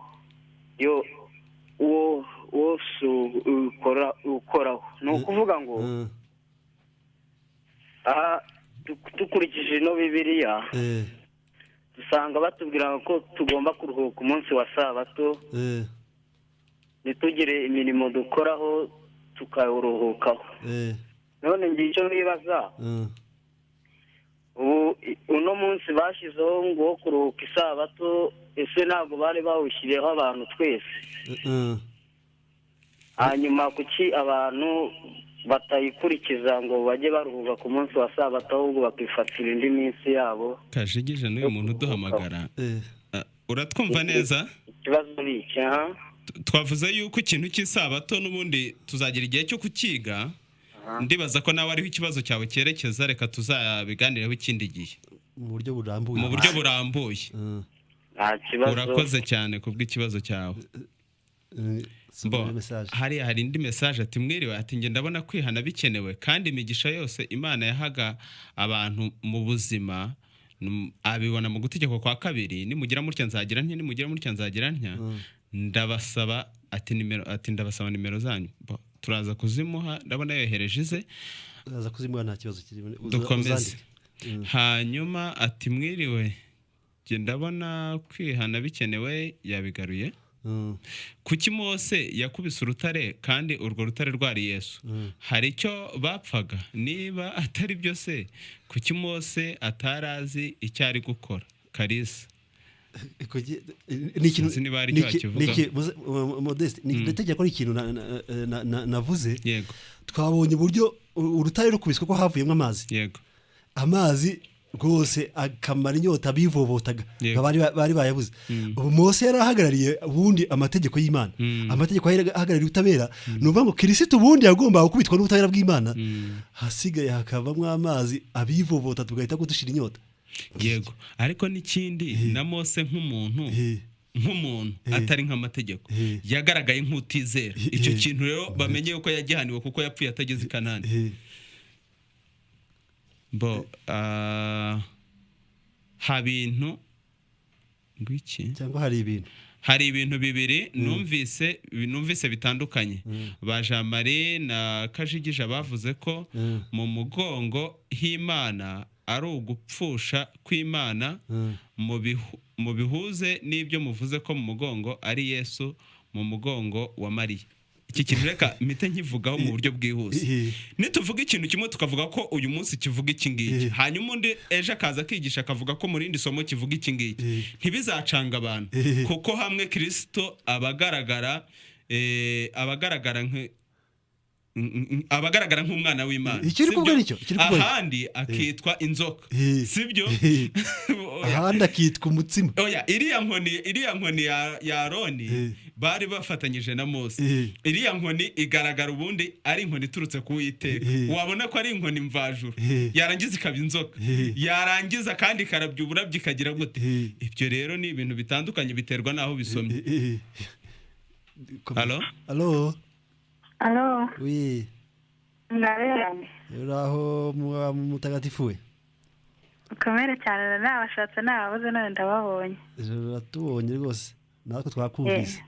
yo wose ukoraho ni ukuvuga ngo dukurikije no Bibiliya dusanga batubwira ko tugomba kuruhuka umunsi wa sabato nitugire imirimo dukoraho tukawuruhukaho none ngiye icyo nibaza uno munsi bashizeho ngo kuruhuka isabato ese ntabwo bari bawushyiriyeho abantu twese hanyuma kuki abantu batayikurikiza ngo bajye baruhuka ku munsi wa sabato ahubwo bakifatira indi minsi yabo kajigije n'uyu muntu uduhamagara uratwumva neza ikibazo ni iki twavuze yuko ikintu cy'isabato n'ubundi tuzagira igihe cyo kukiga ndibaza ko nawe ariho ikibazo cyawe cyerekeza reka tuzabiganireho ikindi gihe mu buryo burambuye nta kibazo urakoze cyane kubw'ikibazo cyawe hari indi message ati mwiriwe ati nge ndabona kwihana bikenewe kandi imigisha yose Imana yahaga abantu mu buzima abibona mu gutegeko kwa 2 nimugira mutya nzagira ntya nimugira mutya nzagira ntya ndabasaba ati ndabasaba nimero zanyu turaza kuzimuha ndabona yohereje ize turaza kuzimuha nta kibazo kirimo dukomeze hanyuma ati mwiriwe nge ndabona kwihana bikenewe yabigaruye kuki Mose yakubise urutare kandi urwo rutare rwari Yesu hari icyo bapfaga niba atari byo se kuki Mose atarazi icyo ari gukora Kalisa ni Modeste ndategeka ko ikintu navuze yego twabonye uburyo urutare rukubiswe ko havuyemo amazi yego amazi rwose akamara inyota bivovotaga bari bayabuze ubu Mose yarahagarariye ubundi amategeko y'Imana amategeko ahagarariye utabera nuvuga ngo Kristo ubundi yagomba gukubitwa n'ubutabera bw'Imana hasigaye hakavamo amazi abivovota tugahita kudushira inyota yego ariko n'ikindi na Mose nk'umuntu atari nk'amategeko yagaragaye nk'utizera icyo kintu rero bamenye uko yagihaniwe kuko yapfuye atageze i Kanani habintu ngwiki cyangwa hari ibintu bibiri numvise bitandukanye ba Jean Marie na Kajigija bavuze ko mu mugongo h'Imana ari ugupfusha kw'Imana mu bihuze n'ibyo muvuze ko mu mugongo ari Yesu mu mugongo wa Mariya iki kintu reka mite nkivugaho mu buryo bwihuse nituvuga ikintu kimwe tukavuga ko uyu munsi kivuga iki ngiki hanyuma undi ejo akaza akigisha akavuga ko mu rindi somo kivuga iki ngiki ntibizacanga abantu kuko hamwe Kristo abagaragara nk'umwana w'Imana ahandi akitwa inzoka sibyo ahandi akitwa umutsima iriya nkoni ya Aroni bari bafatanyije na Mose iriya nkoni igaragara ubundi ari inkoni iturutse ku Uwiteka wabona ko ari inkoni mvajuru yarangiza ikaba inzoka yarangiza kandi ikarabya uburabyo ikagira gute ibyo rero ni ibintu bitandukanye biterwa n'aho bisomye Allo oui ngareranye uraho mutagatifu we ukomere cyane nabashatse nababuze none ndababonye ratubonye rwose natwe twakumvise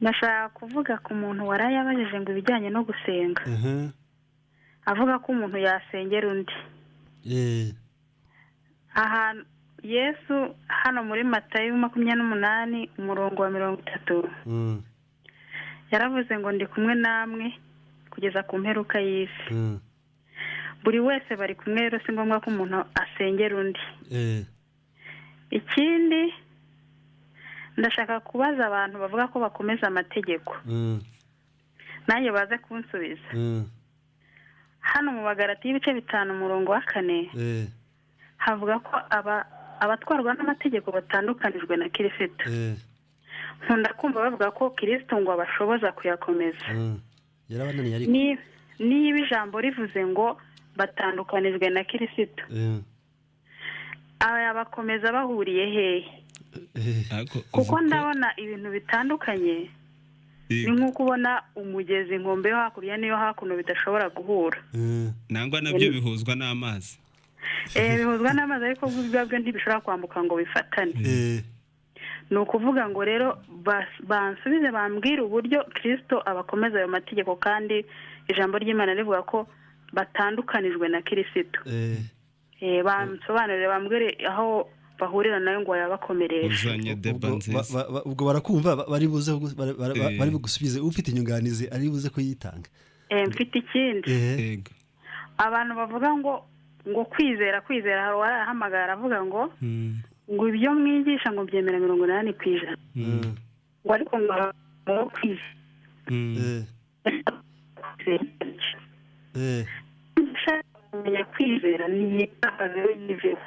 Nashaka kuvuga ku muntu waraye abajije ngo ibijyanye no gusenga. Avuga ko umuntu yasengera undi. Aha Yesu hano muri Matayo 28 umurongo wa 30. Yaravuze ngo ndi kumwe namwe kugeza ku mperuka y'isi. Buri wese bari kumwe rero si ngombwa ko umuntu asengera undi. Ikindi ndashaka kubaza abantu bavuga ko bakomeza amategeko. Nanjye baze kunsubiza. Hano mu Bagalatiya ibice 5 umurongo wa 4 havuga ko abatwarwa n'amategeko batandukanijwe na Kristo. Nkunda kumva bavuga ko Kristo ngo abashoboza kuyakomeza. Yarabananiye ariko niba ijambo rivuze ngo batandukanijwe na Kristo. Aba bakomeza bahuriye hehe? Kuko ndabona ibintu bitandukanye. Ni nko kubona umugezi inkombe yo hakurya niyo hakuno bidashobora guhura. Nangwa nabyo bihuzwa n'amazi. Bihuzwa n'amazi ariko ubwabyo ntibishobora kwambuka ngo bifatane. Ni ukuvuga ngo rero bansubize bambwira uburyo Kristo abakomeza ayo mategeko kandi ijambo ry'Imana rivuga ko batandukanijwe na Kristo. Bansobanurire bambwire aho bahurira nayo ngo yabakomereje. Uzanye debanziza. Ubwo barakumva bari buze bari bugusubize ufite inyunganizi ari buze ko yitanga. Mfite ikindi. Abantu bavuga ngo kwizera hari warahamagara avuga ngo ibyo mwigisha ngo byemera 80%. Ngo ariko ngo kwizera. Kwizera ni akazi yiveho.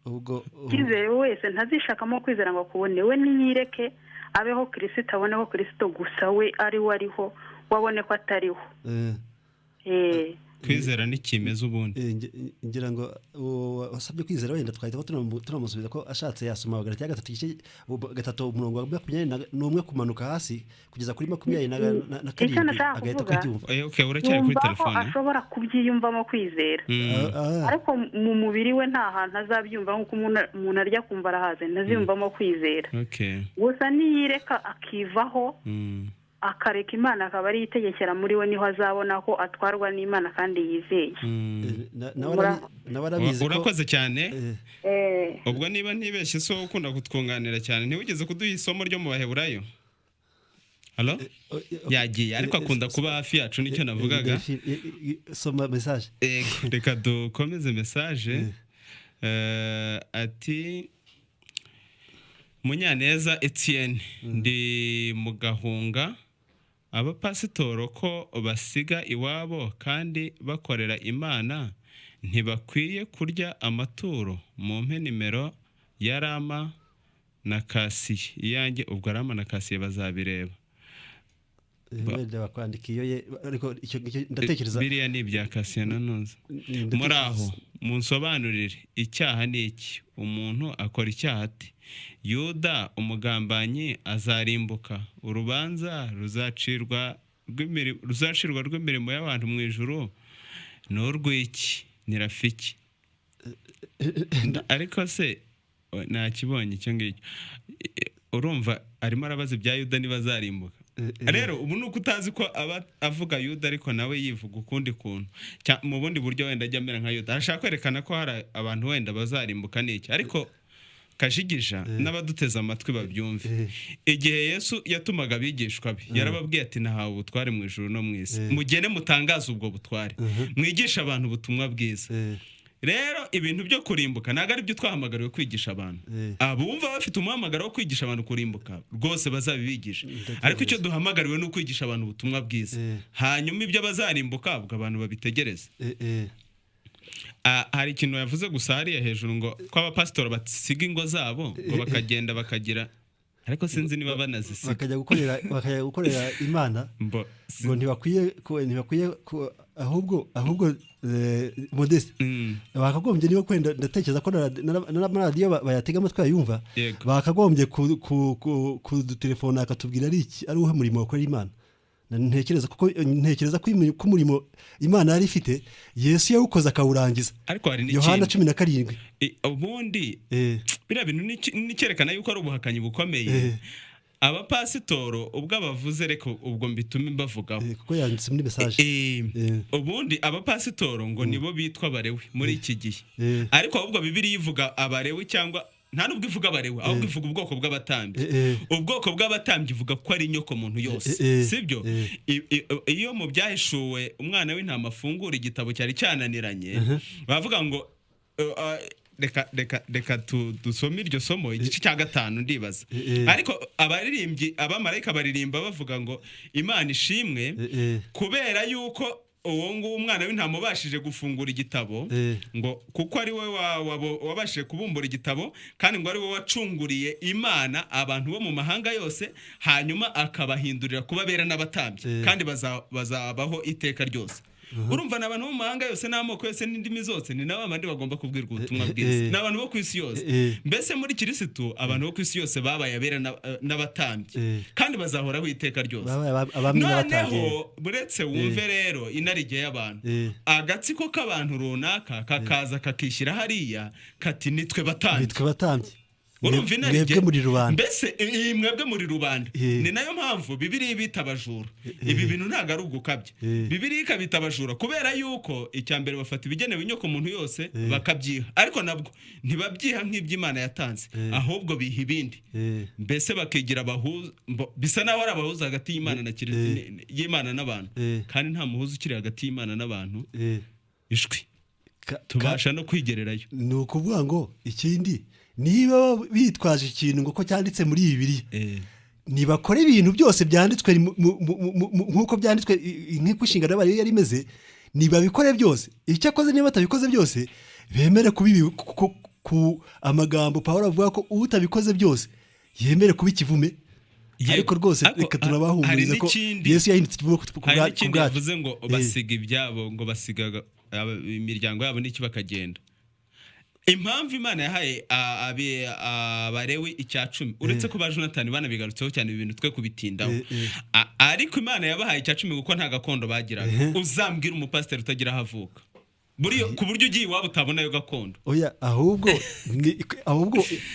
Ubwo kwizera wese ntazishakamo kwizera ngo kubone we niyireke abeho Kristo aboneho Kristo gusa we ari wariho wabone ko atariho. Kwizera ni kimeze ubundi. Ngira ngo wasabye kwizera wenda twahita turamusubiza ko ashatse yasoma Bagalatiya 3 umurongo wa 21 kumanuka hasi kugeza kuri 27 agahita kwibyumva. Okay, uracyari kuri telefone. Ashobora kubyiyumvamo kwizera. Ariko mu mubiri we nta hantu azabyumva nkuko umuntu arya kumva arahaze ntaziyumvamo kwizera. Gusa niyireka akivaho akareka Imana akaba ari itegekera muri we niho azabona ko atwarwa n'Imana kandi yizeye. Urakoze cyane. Ubwo niba ntibeshye so ukunda kutwunganira cyane ntiwigeze kuduha isomo ryo mu Baheburayo. Halo? Yagiye ariko akunda kuba hafi yacu nicyo navugaga. Soma message. Reka dukomeze message. Ati Munyaneza Etienne ndi mu Gahunga abapasitoro ko basiga iwabo kandi bakorera Imana ntibakwiye kurya amaturo mu mpe nimero ya Rama na Kasiye iyanjye ubwo Rama na Kasiye bazabireba. Wenda bakwandikiye ariko icyo ndatekereza biriya ni ibya Kasiye nanuze. Muraho munsobanurire icyaha ni iki umuntu akora icyaha ati Yuda umugambanyi azarimbuka urubanza ruzacirwa rw'imirimo y'abantu mu ijuru n'urwiki ni Rafiki. Ariko se nakibonye icyo ngicyo urumva arimo arabaza ibya Yuda niba azarimbuka. Rero ubu nuko utazi ko aba avuga Yuda ariko nawe yivuga ukundi kuntu mu bundi buryo wenda ajya amera nka Yuda ashaka kwerekana ko hari abantu wenda bazarimbuka n'iki ariko kajigija n'abaduteza amatwi babyumve. Igihe Yesu yatumaga abigishwa be yarababwiye ati nahawe ubutware mu ijuru no mu isi mugene mutangaza ubwo butware mwigisha abantu ubutumwa bwiza. Rero ibintu byo kurimbuka naga ari byo twahamagariwe kwigisha abantu. Abumva bafite umuhamagaro wo kwigisha abantu kurimbuka rwose bazabibigisha ariko icyo duhamagariwe no kwigisha abantu ubutumwa bwiza hanyuma ibyo bazarimbuka ubwo abantu babitegereze. Hari ikintu yavuze gusa hariya hejuru ngo ko abapasitoro basiga ingo zabo ngo bakagenda bakagira ariko sinzi niba banazisiga bakajya gukorera Imana ngo ntibakwiye ahubwo modeste bakagombye niba kwenda ndatekereza ko n'amaradiyo bayatega amatwi yumva bakagombye kudutelefona akatubwira ari uhe murimo wakorera Imana. Ntekereza ko umurimo Imana yari ifite Yesu yawukoze akawurangiza. Ariko hari Yohana 17 ubundi biriya bintu nicyerekana yuko ari ubuhakanyi bukomeye. Abapasitoro ubwo abavuze reka ubwo mbitume mbavugaho kuko yanditse muri message ubundi abapasitoro ngo nibo bitwa abarewe muri iki gihe, ariko ahubwo Bibiliya ivuga abarewe cyangwa nta nubwo ivuga abarewe, ahubwo ivuga ubwoko bw'abatambyi. Ubwoko bw'abatambyi ivuga ko ari inyoko muntu yose, sibyo? Iyo mu byahishuwe umwana w'intama afungura igitabo cyari cyananiranye, bavuga ngo reka dusome iryo somo igice cya 5 ndibaza. Ariko abaririmbyi abamarayika baririmba bavuga ngo Imana ishimwe kubera yuko uwo ngo umwana w'intama ubashije gufungura igitabo, ngo kuko ari we wabashije kubumbura igitabo, kandi ngo ari we wacunguriye Imana abantu bo mu mahanga yose, hanyuma akabahindurira kuba bera n'abatambyi, kandi bazabaho iteka ryose. Urumva n'abantu bo mu mahanga yose n'amoko yose n'indimi zose ni nabo abandi bagomba kubwirwa ubutumwa bwiza, n'abantu bo ku isi yose. Mbese muri Kristo abantu bo ku isi yose babaye abera n'abatambyi, kandi bazahoraho iteka ryose. Noneho buretse wumve rero inarige y'abantu, agatsiko k'abantu runaka kakaza kakishyira hariya kati nitwe batambyi. Urumva inarige muri rubanda, mbese mwebwe muri rubanda. Ni nayo mpamvu Bibiliya ibita abajura. Ibi bintu ntago ari ugukabye. Bibiliya ikabita abajura kubera yuko icyambere bafata ibigenewe inyoko muntu yose bakabyiha, ariko nabwo ntibabyiha nk'iby'Imana yatanze, ahubwo biha ibindi. Mbese bakigira abahuza, bisa naho ari abahuza hagati y'Imana na y'Imana n'abantu, kandi nta muhuza ukiri hagati y'Imana n'abantu. Ishwi tubasha no kwigererayo. Ni ukuvuga ngo ikindi, niba bitwaje ikintu ngo ko cyanditse muri Bibiliya, nibakore ibintu byose byanditswe nk'uko byanditswe, nk'uko inshingano y'abari yari imeze, nibabikore byose. Icyo akoze niba batabikoze byose, bemere ku amagambo Pawulo avuga ko utabikoze byose yemere kuba ikivume. Ariko rwose reka tunabahumuriza ko Yesu yahindutse ikivume ku bwacu. Yavuze ngo basiga ibyabo, ngo basiga imiryango yabo n'iki bakagenda. Impamvu Imana yahaye abarewe icya 10, uretse ko ba Jonathan banabigarutseho cyane ibintu twe kubitindaho, ariko Imana yabahaye icya 10 kuko nta gakondo bagiraga. Uzambwira umupasiteri utagira havuka buriyo ku buryo ugiye waba utabona yo gakondo. Oya, ahubwo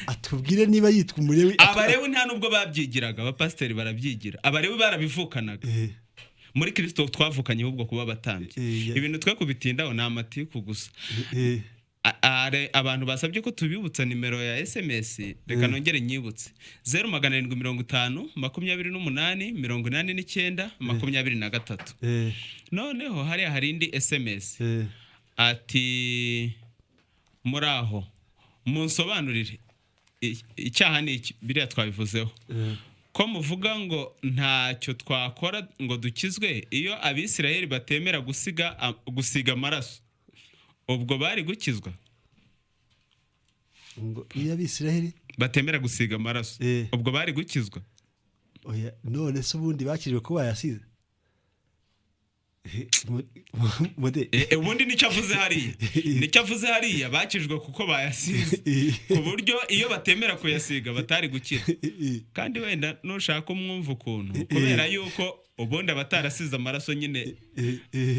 atubwire niba yitwa umurewe. Abarewe nta nubwo babyigiraga, abapasiteri barabyigira. Abarewe barabivukanaga. Muri Kristo twavukanye ahubwo kuba abatambyi. Ibintu twe kubitindaho ni amatiku gusa. Abantu basabye ko tubibutsa nimero ya SMS, reka nongere nyibutse 0750 28 89 23. Noneho hari indi SMS ati muraho munsobanurire icyaha ni iki. Biriya twabivuzeho ko muvuga ngo ntacyo twakora ngo dukizwe iyo Abisirayeli batemera gusiga amaraso, ubwo bari gukizwa? Ngo iyo Abisirayeli batemera gusiga amaraso, ubwo bari gukizwa? Oya, none se ubundi bakijwe ko bayasize. Ubundi nicyo avuze hariya bakijwe kuko bayasize, ku buryo iyo batemera kuyasiga batari gukira. Kandi wenda nushaka umwumva ukuntu, kubera yuko ubundi abatarasize amaraso nyine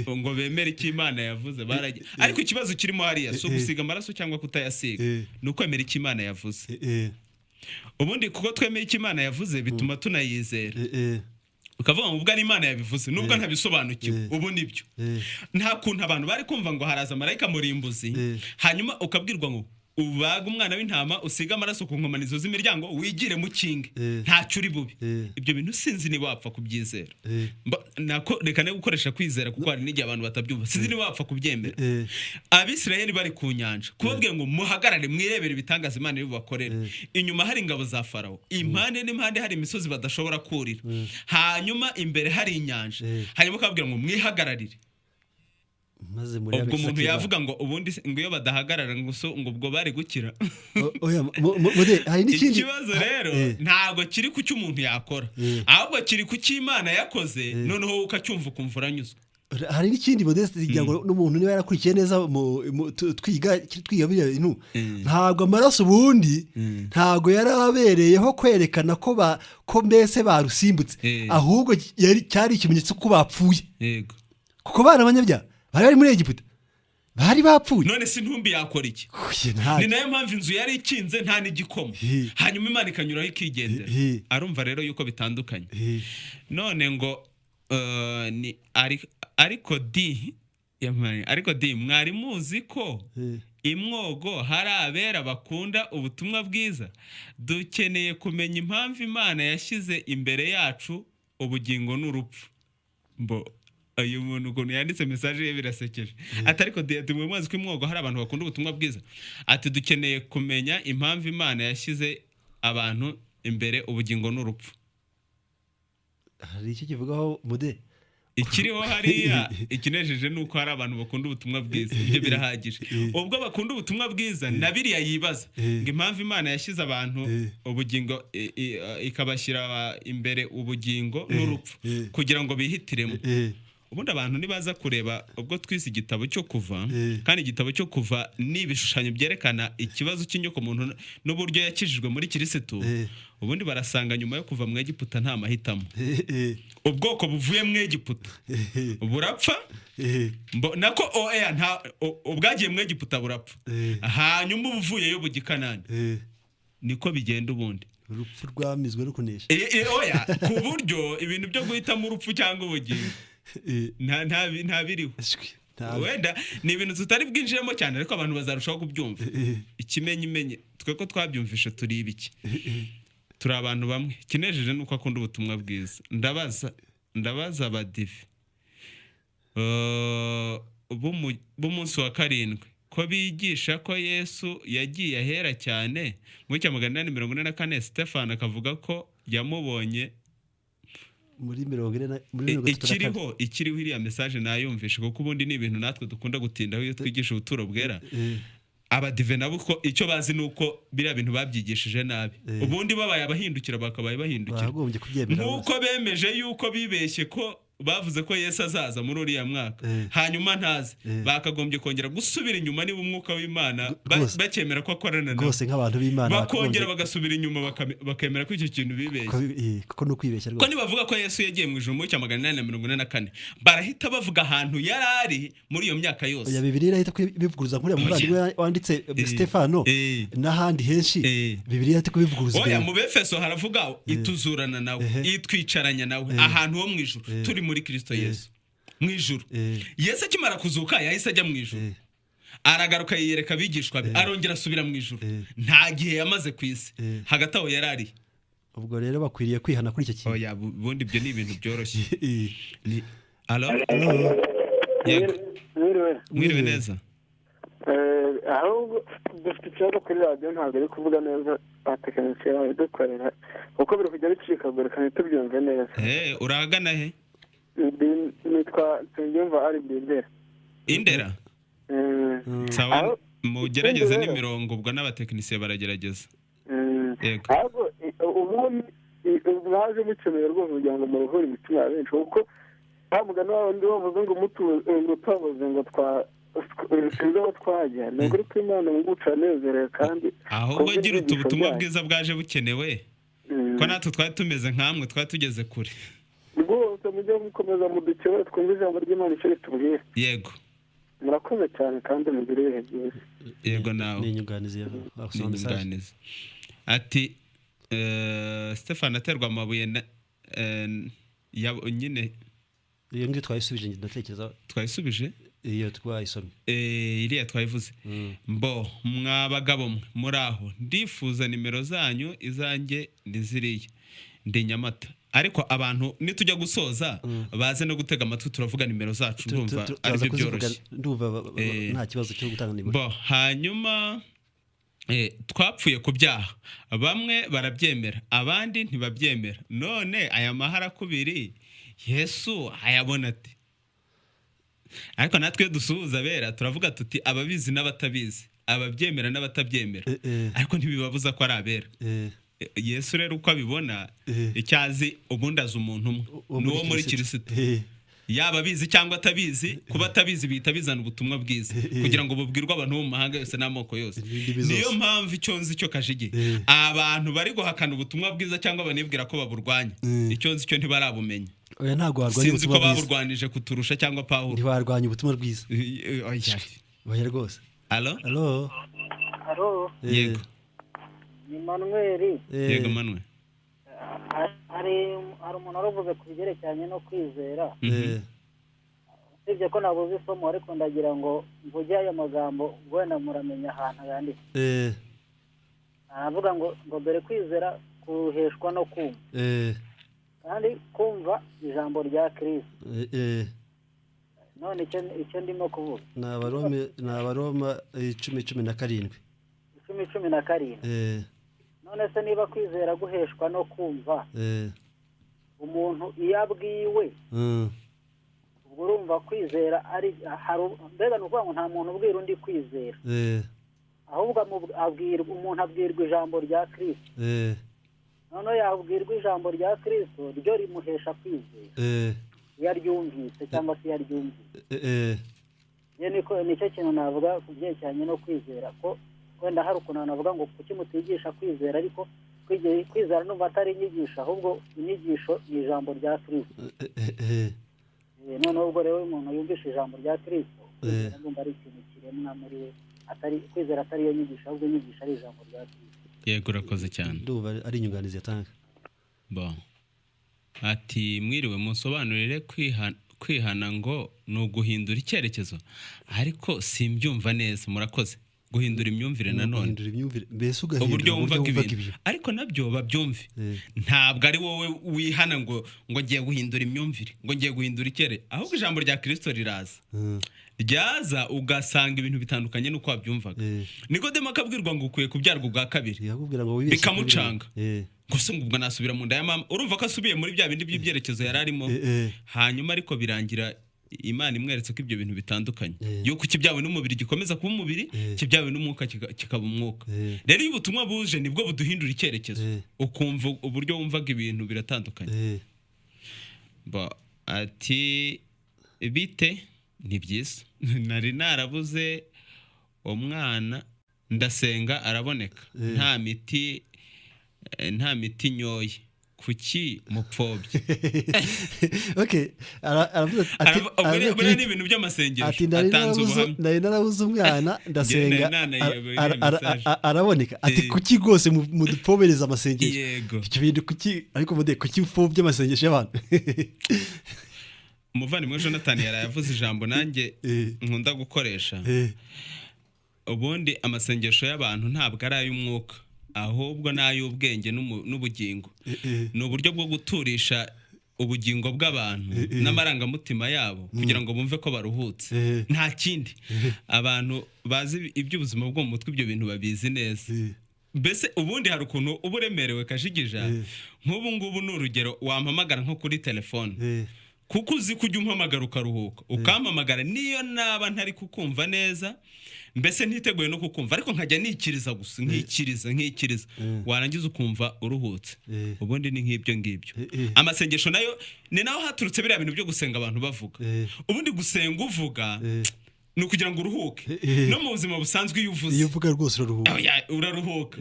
ngo bemere icyo Imana yavuze baragiye. Ariko ikibazo kirimo hariya so gusiga amaraso cyangwa kutayasiga, nuko emera icyo Imana yavuze. Ubundi kuko twemeye icyo Imana yavuze bituma tunayizera. Ukavuga ngo ubwo ari Imana yabivuze nubwo ntabisobanukiwe. Ubu nibyo nta kuntu abantu bari kumva ngo haraza marayika murimbuzi, hanyuma ukabwirwa ngo ubaga umwana w'intama usiga amaraso ku nkomanizo z'imiryango wigire mu kinge, ntacyo uri bubi. Ibyo bintu sinzi ni wapfa kubyizera. Nako reka ne gukoresha kwizera kuko hari n'igihe abantu batabyumva. Sinzi ni wapfa kubyemera. Abisirayeli bari ku nyanja kubabwira ngo muhagarare mwirebere ibitangaza Imana iri bubakorera. Inyuma hari ingabo za Farao, impande n'impande hari imisozi badashobora kurira, hanyuma imbere hari inyanja, hanyuma ukabwira ngo mwihagararire. Ubwo umuntu yavuga ngo ubundi ngo iyo badahagarara ngo ubwo bari gukira. Hari n'ikindi kibazo rero ntago kiri ku cyo umuntu yakora, ahubwo kiri ku cyo Imana yakoze, noneho ukacyumva ukumva uranyuzwe. Hari n'ikindi Modeste kugira ngo n'umuntu niba yarakurikiye neza twiga biriya bintu, ntabwo amaraso ubundi ntago yarabereyeho kwerekana ko mbese barusimbutse, ahubwo cyari ikimenyetso ko bapfuye. Yego, kuko bana abanyabyaha bari muri Egiputa, bari bapfuye none si ntumbi yakora iki ni nayo mpamvu inzu yari ikinze nta n'igikoma hanyuma Imana ikanyuraho ikigendera arumva rero yuko bitandukanye none ngo ni ariko di mwari muzi ko imwogo hari abera bakunda ubutumwa bwiza dukeneye kumenya impamvu Imana yashyize imbere yacu ubugingo n'urupfu uyu muntu ukuntu yanditse message ye birasekeje atariko di mwe muzi ko imwogo hari abantu bakunda ubutumwa bwiza ati dukeneye kumenya impamvu Imana yashyize abantu imbere ubugingo n'urupfu hari iki kivugaho mude ikiriho hariya ikinejeje nuko hari abantu bakunda ubutumwa bwiza ibyo birahagije ubwo bakunda ubutumwa bwiza na biriya yibaza ngo impamvu Imana yashyize abantu ubugingo ikabashyira imbere ubugingo n'urupfu kugira ngo bihitiremo ubundi abantu nibaza kureba ubwo twise igitabo cyo kuva kandi igitabo cyo kuva n'ibishushanyo byerekana ikibazo cy'inyoko muntu n'uburyo yakijijwe muri Kristo ubundi barasanga nyuma yo kuva mu Egiputa nta mahitamo ubwoko buvuye mu Egiputa burapfa nako nta ubwagiye mu Egiputa burapfa hanyuma ubuvuyeyo bugikanani niko bigenda ubundi urupfu rwamizwe no kunesha ku buryo ibintu byo guhitamo urupfu cyangwa ubugingo nta biriho wenda ni ibintu tutari bwinjiremo cyane ariko abantu bazarushaho kubyumva ikimenyimenye twe ko twabyumvishe turi ibiki turi abantu bamwe kinejeje nuko akunda ubutumwa bwiza ndabaza abadive b'umunsi wa karindwi ko bigisha ko Yesu yagiye ahera cyane mu 844 Stefano akavuga ko yamubonye muri 40 ikiriho iriya message nayumvishe kuko ubundi ni ibintu natwe dukunda gutindaho iyo twigisha ubuturo bwera abadive nabo ko icyo bazi nuko biriya bintu babyigishije nabi ubundi babaye abahindukira bakabaye bahindukira nkuko bemeje yuko bibeshye ko bavuze ko Yesu azaza muri uriya mwaka hanyuma ntaze bakagombye kongera gusubira inyuma niba umwuka w'Imana bakemera ko akorana nabo rwose nk'abantu b'Imana bakongera bagasubira inyuma bakemera ko icyo kintu bibeshye kuko no kwibeshya rwose ko nibavuga ko Yesu yagiye mu ijuru mu 844 barahita bavuga ahantu yarari muri iyo myaka yose ya Bibiliya irahita kubivuguruza nkuriya muvandimwe wanditse Stefano n'ahandi henshi Bibiliya irahita kubivuguruza mu Befeso haravuga ituzurana nawe itwicaranya nawe ahantu ho mu ijuru turi muri Kristo Yesu mu ijuru Yesu akimara kuzuka yahise ajya mu ijuru aragaruka yiyereka abigishwa be arongera asubira mu ijuru nta gihe yamaze ku isi hagati aho yarari ubwo rero bakwiriye kwihana kuri icyo kintu bundi ibyo ni ibintu byoroshye ni allo yego mwiriwe neza ahubwo dufite ikibazo kuri radiyo ntabwo ari kuvuga neza abatekinisiye babidukorera kuko biri kujya bicikagurika ntitubyumve neza urahagana he nitwa Nsengiyumva ari Indera sawa mugerageze n'imirongo ubwo n'abatekinisiye baragerageza yego ahubwo ubundi mwaje mukeneye rwose kugira ngo muruhure imitima ya benshi kuko ntabwo n'abandi bavuze ngo mutabuze ngo sinzi aho twajya ni ukuri ko Imana nguca anezerewe kandi ahubwo gira ubutumwa bwiza bwaje bukenewe ko natwe twari tumeze nk'amwe twari tugeze kure rwose mujye mukomeza mudukebere twumve ijambo ry'Imana icyo ritubwira yego murakoze cyane kandi mugire ibihe byiza yego nawe ni inyunganizi ati Stefano aterwa amabuye nyine iyo ngiyo twayisubije ndatekereza twayisubije iyo twayisomye iriya twayivuze mwabagabo mwe muri aho ndifuza nimero zanyu izanjye ndiziriye ndi Nyamata ariko abantu nitujya gusoza baze no gutega amatwi turavuga nimero zacu ndumva ari byo byoroshye ndumva nta kibazo cyo gutanga nimero hanyuma twapfuye ku byaha bamwe barabyemera abandi ntibabyemera none aya mahara kubiri Yesu ayabona ati ariko natwe dusuhuza bera turavuga tuti ababizi n'abatabizi ababyemera n'abatabyemera ariko ntibibabuza ko ari abera Yesu rero uko abibona icyazi ubundi azi umuntu umwe n'uwo muri Kristo yaba abizi cyangwa atabizi kuba atabizi bihita bizana ubutumwa bwiza kugira ngo bubwirwe abantu bo mu mahanga yose n'amoko yose niyo mpamvu icyo nzi cyo kajigi abantu bari guhakana ubutumwa bwiza cyangwa banibwira ko baburwanya icyo nzi cyo ntibarabumenya ntago warwanya ubutumwa bwiza sinzi ko baburwanije kuturusha cyangwa Pawulo ntibarwanya ubutumwa bwiza Oya rwose. Allo? Halo. Yego. Ni Manuel. Yego Manuel. Hari umuntu waruvuze ku bigerekeranye no kwizera. Sibyo ko nabuze isomo ariko ndagira ngo mvuge ayo magambo wenda muramenya ahantu yanditse. Aravuga ngo mbere kwizera kuheshwa no kumva. Kandi kumva ijambo rya Kristo. None icyo ndimo kuvuga. N'abaroma 10:17. 10:17. None se niba kwizera guheshwa no kumva. Umuntu iyo abwiwe. Ubwo urumva kwizera ari mbega nukuvuga ngo nta muntu ubwira undi kwizera. Ahubwo umuntu abwirwa ijambo rya Kristo. None yabwirwa ijambo rya Kristo ryo rimuhesha kwizera. Yaryumvise cyangwa se yaryumvise. Nicyo kintu navuga ku byerekeranye no kwizera ko wenda hari ukuntu navuga ngo kuki mutigisha kwizera ariko kwizera numva atari inyigisho ahubwo inyigisho ni ijambo rya Kristo. Noneho ubwo rero umuntu yumvisha ijambo rya Kristo numva ari ikintu kiremwa muri we kwizera atari iyo nyigisho ahubwo inyigisho ari ijambo rya Kristo. Yego urakoze cyane. Ndumva ari inyunganizi yatanga. Bon. Ati mwiriwe musobanurire kwihana ngo ni uguhindura icyerekezo ariko simbyumva neza murakoze guhindura imyumvire nanone mbese ugahindura uburyo wumvaga ibintu ariko nabyo babyumve ntabwo ari wowe wihana ngo ngiye guhindura imyumvire ngo ngiye guhindura ikere ahubwo ijambo rya Kristo ryaza ugasanga ibintu bitandukanye nuko wabyumvaga Nikodemo akabwirwa ngo ukwiye kubyarwa ubwa kabiri bikamucanga gusa ubwo nasubira mu nda ya mama urumva ko asubiye muri bya bindi by'ibyerekezo yararimo hanyuma ariko birangira Imana imweretse ko ibyo bintu bitandukanye yuko kibyawe n'umubiri gikomeza kuba umubiri kibyawe n'umwuka kikaba umwuka rero iyo ubutumwa buje nibwo buduhindura icyerekezo ukumva uburyo wumvaga ibintu biratandukanye ati bite ni byiza nari narabuze umwana ndasenga araboneka nta miti nyoye kuki mupfobye okay aravuze ni ibintu by'amasengesho atanze ubuhamya nari narabuze umwana ndasenga araboneka ati kuki rwose mudupfobereza amasengesho icyo bintu kuki ariko kuki upfobye amasengesho y'abantu umuvandimwe Jonathan yarayavuze ijambo nanjye nkunda gukoresha ubundi amasengesho y'abantu ntabwo ari ay'umwuka ahubwo n'ay'ubwenge n'ubugingo ni uburyo bwo guturisha ubugingo bw'abantu n'amarangamutima yabo kugira ngo bumve ko baruhutse nta kindi abantu bazi iby'ubuzima bwo mu mutwe ibyo bintu babizi neza mbese ubundi hari ukuntu uba uremerewe kajigija nk'ubu ngubu ni urugero wampamagara nko kuri telefone kuko uzi kujya umpamagara ukaruhuka ukampamagara niyo naba ntari kukumva neza mbese ntiteguye no kukumva ariko nkajya nikiriza gusa nkikiriza warangiza ukumva uruhutse ubundi ni nk'ibyo ngibyo amasengesho nayo ni naho haturutse biriya bintu byo gusenga abantu bavuga ubundi gusenga uvuga ni ukugira ngo uruhuke no mu buzima busanzwe iyo uvuga rwose uraruhuka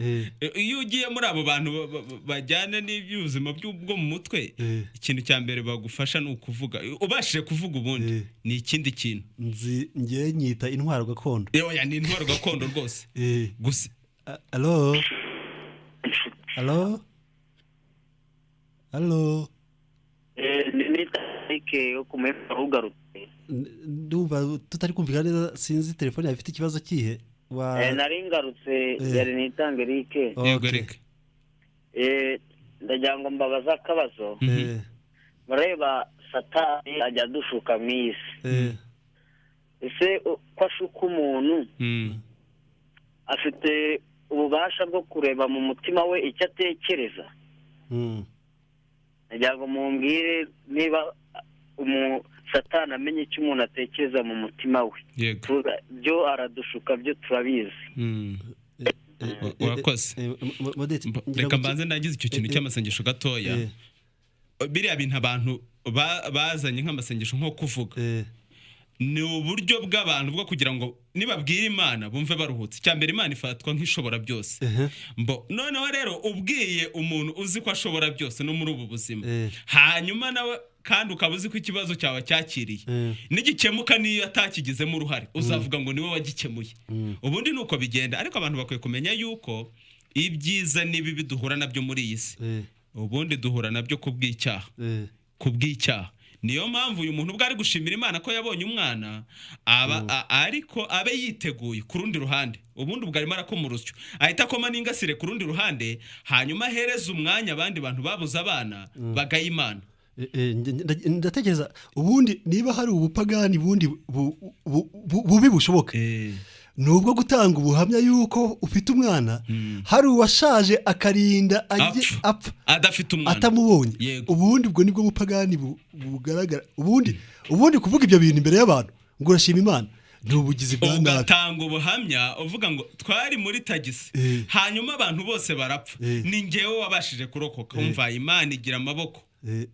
iyo ugiye muri abo bantu bajyana n'iby'ubuzima bwo mu mutwe ikintu cya mbere bagufasha ni ukuvuga ubashije kuvuga ubundi ni ikindi kintu ngiye nyita intwaro gakondo ni intwaro gakondo rwose gusa halo ni tarike yo kumenya ugarutse ndumva tutari kumvikana neza sinzi telefone yawe ifite ikibazo kihe nari ngarutse yari nitange rike yego reke ndagira ngo mbabaza akabazo mureba satani ajya dushuka mu isi ese ko ashuka umuntu afite ububasha bwo kureba mu mutima we icyo atekereza ndagira ngo mumbwire niba satani amenye icyo umuntu atekereza mu mutima we byo aradushuka byo turabizi urakoze reka mbanze ndagize icyo kintu cy'amasengesho gatoya biriya bintu abantu bazanye nk'amasengesho nko kuvuga ni uburyo bw'abantu bwo kugira ngo nibabwira Imana bumve baruhutse cyambere Imana ifatwa nk'ishobora byose noneho rero ubwiye umuntu uzi ko ashobora byose no muri ubu buzima hanyuma nawe kandi ukaba uzi ko ikibazo cyawe cyakiriye n'igikemuka niyo atakigizemo uruhare uzavuga ngo niwe wagikemuye ubundi nuko bigenda ariko abantu bakwiye kumenya yuko ibyiza n'ibibi duhura nabyo muri iyi si ubundi duhura nabyo kubw'icyaha niyo mpamvu uyu muntu ubwo ari gushimira Imana ko yabonye umwana ariko abe yiteguye ku rundi ruhande ubundi ubwo arimo arakoma urusyo ahita akoma n'ingasire ku rundi ruhande hanyuma ahereza umwanya abandi bantu babuze abana bagaye Imana. Ndatekereza ubundi niba hari ubupagani bundi bubi bushoboka nubwo gutanga ubuhamya yuko ufite umwana hari uwashaje akarinda apfa adafite umwana atamubonye ubundi ubwo nibwo bupagani bugaragara ubundi kuvuga ibyo bintu imbere y'abantu ngo urashima Imana n'ubugizi bwa nabi ugatanga ubuhamya uvuga ngo twari muri tagisi hanyuma abantu bose barapfa ni ngewe wabashije kurokoka umva Imana igira amaboko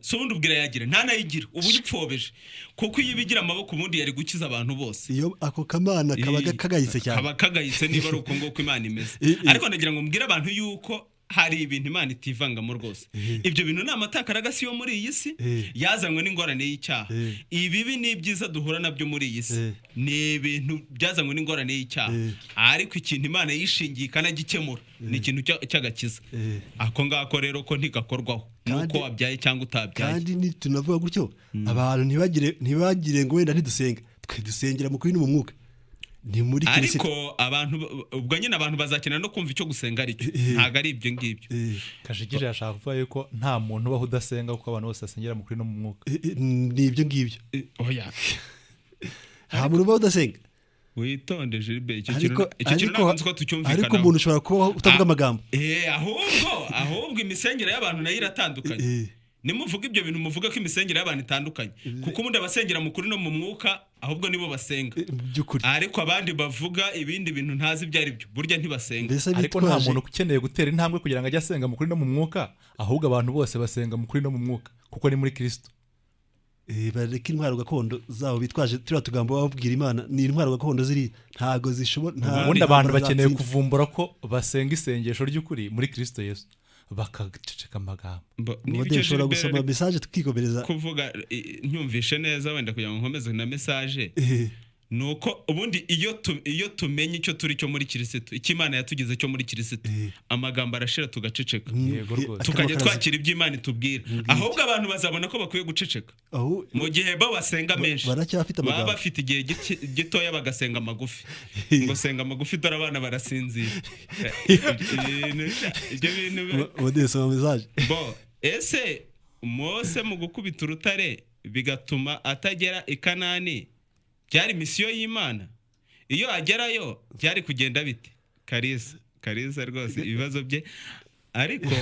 so ubundi ubwira yagira nta nayigira ubu gipfobeje kuko iyo bigira amaboko ubundi yari gukiza abantu bose iyo ako kamana kabaga kagayitse cyane kaba kagayitse niba ari uko ngoko Imana imeze ariko ndagira ngo mbwire abantu yuko hari ibintu Imana itivangamo rwose ibyo bintu ni amatakaragasi yo muri iyi si yazanywe n'ingorane y'icyaha ibibi n'ibyiza duhura nabyo muri iyi si ni ibintu byazanywe n'ingorane y'icyaha ariko ikintu Imana yishingiye ikanagikemura ni ikintu cy'agakiza ako ngako rero ko ntigakorwaho nuko wabyaye cyangwa utabyaye kandi nitunavuga gutyo abantu ntibagire ngo wenda ntidusenga twe dusengera mu kuri no mu mwuka ni muri Kristo ariko abantu ubwo nyine abantu bazakenera no kumva icyo gusenga ari cyo ntago ari ibyo ngibyo Kashigije yashaka kuvuga yuko nta muntu ubaho udasenga kuko abantu bose basengera mu kuri no mu mwuka ni ibyo ngibyo oya nta muntu ubaho udasenga witonde Gilbert icyo kintu ntabwo ko tucyumvikana ariko umuntu ushobora kuba utavuga amagambo ahubwo imisengere y'abantu nayo iratandukanye nimuvuga ibyo bintu muvuga ko imisengere y'abantu itandukanye kuko ubundi abasengera mu kuri no mu mwuka ahubwo nibo basenga ariko abandi bavuga ibindi bintu ntazi ibyo ari byo burya ntibasenga ariko nta muntu ukeneye gutera intambwe kugira ngo ajye asenga mu kuri no mu mwuka ahubwo abantu bose basenga mu kuri no mu mwuka kuko ni muri Kristo bareka intwaro gakondo zabo bitwaje turiya tugambo babwira Imana ni intwaro gakondo ziri ntago zishobora ubundi abantu bakeneye kuvumbura ko basenga isengesho ry'ukuri muri Kristo Yesu bakaceceka amagambo nibyo ushobora gusoma message tukikomereza kuvuga nyumvishe neza wenda kugira ngo nkomeze na message nuko ubundi iyo tumenye icyo turi cyo muri Kristo icyo Imana yatugize cyo muri Kristo amagambo arashira tugaceceka tukajya twakira ibyo Imana itubwira ahubwo abantu bazabona ko bakwiye guceceka mu gihe basenga menshi baba bafite igihe gitoya bagasenga magufi ngo senga magufi dore abana barasinzira ibyo bintu odesoma message ese Mose mu gukubita urutare bigatuma atagera i Kanani byari misiyo y'Imana iyo agerayo byari kugenda bite Kalisa rwose ibibazo bye ariko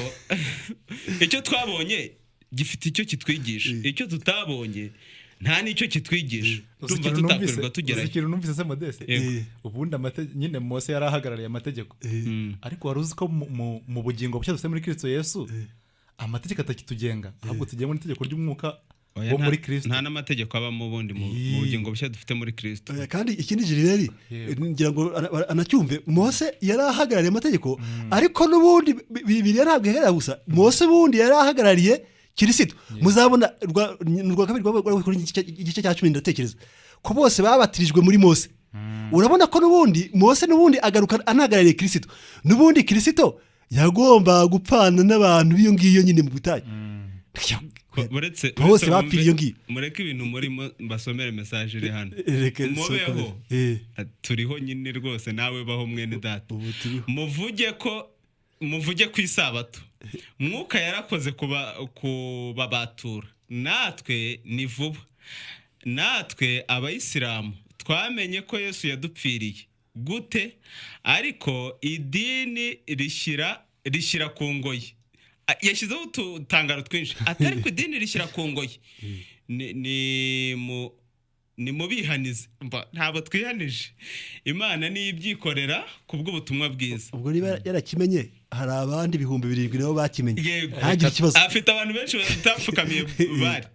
icyo twabonye gifite icyo kitwigisha icyo tutabonye nta nicyo kitwigisha tumva tutakwirwa tugerayo ikintu numvise se Modeste ubundi nyine Mose yarahagarariye amategeko ariko wari uzi ko mu bugingo bushya dufite muri Kristo Yesu amategeko atakitugenga ahubwo tugiye mu itegeko ry'umwuka wo muri Kristo nta n'amategeko aba mu bundi mu bugingo bushya dufite muri Kristo kandi ikindi Gilbert ngira ngo anacyumve Mose yarahagarariye amategeko ariko n'ubundi bibiri ntabwo iherera gusa Mose bundi yarahagarariye Kristo muzabona rwa kabiri rwa igice cya 10 ndatekereza ko bose babatirijwe muri Mose urabona ko n'ubundi Mose n'ubundi agaruka anahagarariye Kristo n'ubundi Kristo yagomba gupfana n'abantu biyo ngiyo nyine mu butayu bose bapfiriye ngiyo mureke ibintu muri basomere message iri hano mubeho turiho nyine rwose nawe baho mwene data muvuge ku isabato mwuka yarakoze kubabatura natwe ni vuba natwe abayisilamu twamenye ko Yesu yadupfiriye gute ariko idini rishyira ku ngoyi yashyizeho ututangaro twinshi atari ku idini rishyira ku ngoyi ni mu bihanize ntabwo twihanije Imana niyo ibyikorera ku bw'ubutumwa bwiza ubwo niba yarakimenye hari abandi 7,000 nabo bakimenye ntagire ikibazo afite abantu benshi batapfukamiye bari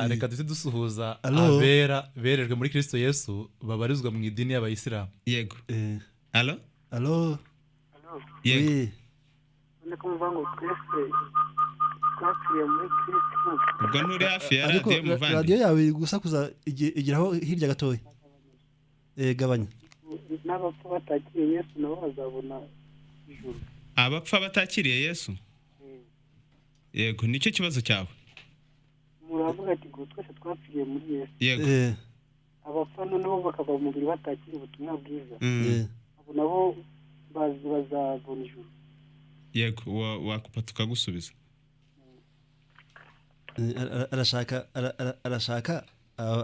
reka dusuhuza abera berejwe muri Kristo Yesu babarizwa mu idini y'abayisilamu yego Allo yego kumva ngo twese twapfiriye muri kristo ubwo nturi hafi ya ariko radiyo muvandi radiyo yawe gusakuza igeraho hirya gatoya gabanya n'abapfa batakiriye yesu nabo bazabona ijuru. abapfa batakiriye yesu yego nicyo kibazo cyawe muravuga ati ngo twese twapfiriye muri yesu yego abapfa noneho bakava mu mubiri batakiriye ubutumwa bwiza abo nabo bazabona ijuru. yego wakupa tukagusubiza. arashaka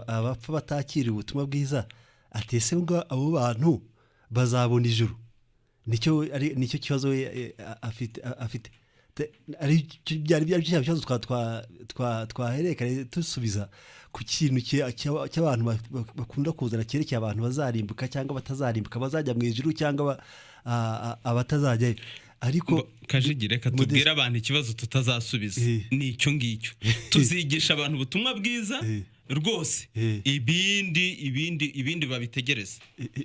abapfa batakiriye ubutumwa bwiza atese ngo abo bantu bazabona ijuru nicyo kibazo afite ari byari kibazo twaherekanye dusubiza ku kintu cy'abantu bakunda kuzana cyerekeye abantu bazarimbuka cyangwa batazarimbuka bazajya mu ijuru cyangwa abatazajyayo ariko Kajigi reka tubwire abantu ikibazo tutazasubiza ni icyo ngicyo tuzigisha abantu ubutumwa bwiza rwose ibindi babitegereza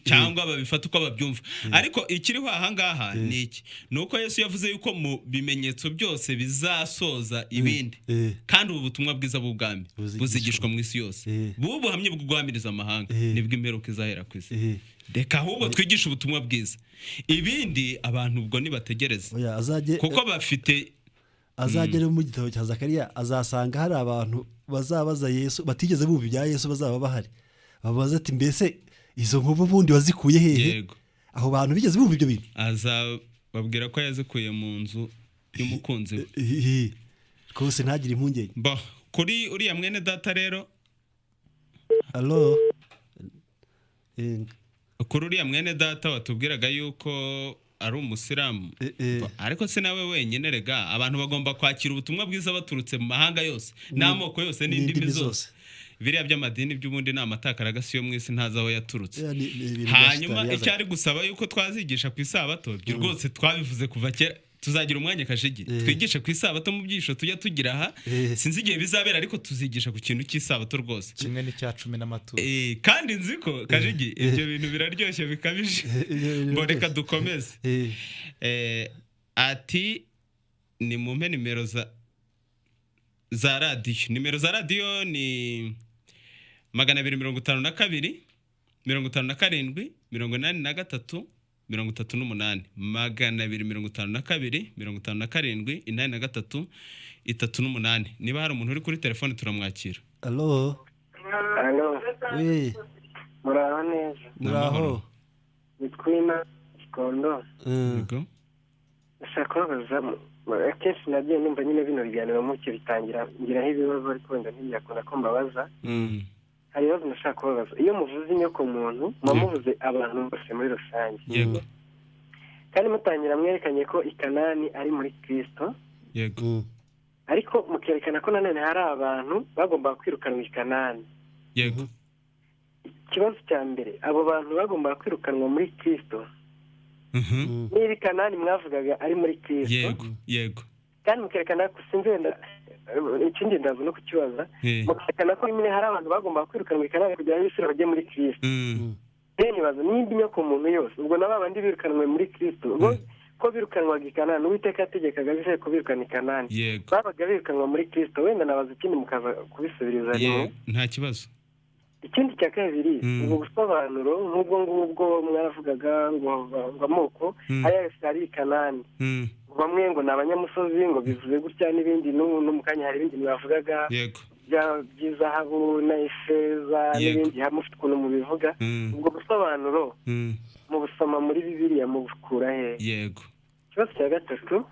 cyangwa babifata uko babyumva ariko ikiriho ahangaha ni iki nuko Yesu yavuze yuko mu bimenyetso byose bizasoza ibindi kandi ubu butumwa bwiza bw'ubwami buzigishwa mu isi yose bubuhamye bwo guhamiriza amahanga nibwo imperuka izahera ku isi reka ahubwo twigisha ubutumwa bwiza ibindi abantu ubwo nibategereze kuko bafite azagera mu gitabo cya Zakariya azasanga hari abantu bazabaza Yesu batigeze bumva ibya Yesu bazaba bahari babaza ati mbese izo nkovu bundi wazikuye hehe aho bantu bigeze bumva ibyo bintu azababwira ko yazikuye mu nzu y'umukunzi we kose ntagire impungenge kuri uriya mwene data rero allo kuri uriya mwene data watubwiraga yuko ari umusilamu ariko se nawe wenyine rega abantu bagomba kwakira ubutumwa bwiza baturutse mu mahanga yose n'amoko yose n'indimi zose biriya by'amadini by'ubundi ni amatakaragasi yo mu isi ntazi aho yaturutse hanyuma icyo ari gusaba yuko twazigisha ku isabato byo rwose twabivuze kuva kera tuzagira umwanya Kajigi twigisha ku isabato mu byisho tujya tugira aha sinzi igihe bizabera ariko tuzigisha ku kintu cy'isabato rwose kimwe n'icya 10 n'amaturo kandi nzi ko Kajigi ibyo bintu biraryoshye bikabije reka dukomeze ati ni mu mpe nimero za radiyo nimero za radiyo ni 252 57 83 38 252 57 83 38 niba hari umuntu uri kuri telefone turamwakira. Allo muraho neza muraho bitwina kondo yego ashaka kubaza akenshi nagiye numva nyine bino biganiro muke bitangira ngiraho ibibazo ariko wenda ntibyakunda ko mbabaza hari ibibazo nashaka kubabaza iyo muvuze inyoko muntu muvuze abantu bose muri rusange yego kandi mutangira mwerekanye ko ikanani ari muri Kristo yego ariko mukerekana ko nanone hari abantu bagomba kwirukanwa ikanani yego ikibazo cya mbere abo bantu bagomba kwirukanwa muri Kristo niba ikanani mwavugaga ari muri Kristo yego kandi mukerekana ko sinzi wenda ikindi ndaza no kukibaza mukerekana ko nyine hari abantu bagomba kwirukanwa ikanani kugira ngo Yesu bajye muri Kristo nibaza nimba inyoko muntu yose ubwo n'abandi birukanwe muri Kristo ko birukanwaga ikanani Uwiteka yategekaga bise ko birukana ikanani babaga birukanwa muri Kristo wenda nabaza ikindi mukaza kubisubiriza rimwe nta kibazo ikindi cya kabiri ubwo busobanuro nk'ubwo ngubwo mwaravugaga ngo amoko aya yose ari ikanani bamwe ngo ni abanyamusozi ngo bivuze gutya n'ibindi no mu kanya hari ibindi mwavugaga by'izahabu na ifeza n'ibindi hamwe ufite ukuntu mubivuga ubwo busobanuro mu busoma muri Bibiliya mu bukura he yego ikibazo cya gatatu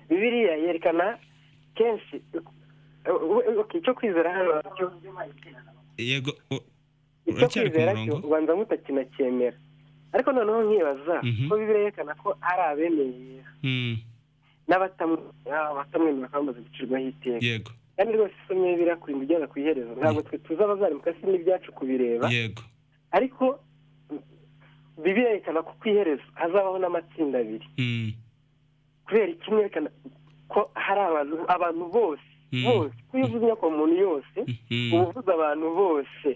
Bibiliya yerekana kenshi icyo kwizera hano yego icyo kwizera cyo ubanza mutakinacyemera ariko noneho nkibaza ko Bibiliya yerekana ko ari abemeye n'abatamwemera bamaze gucirwaho iteka yego kandi rwose isomye birakurinda ugenda ku iherezo ntabwo twe tuzi abazarimuka si n'ibyacu kubireba yego ariko Bibiliya yerekana ko ku iherezo hazabaho n'amatsinda abiri kubera kimwe yerekana ko hari abantu bose ko iyo uvuze inyoko muntu yose uba uvuze abantu bose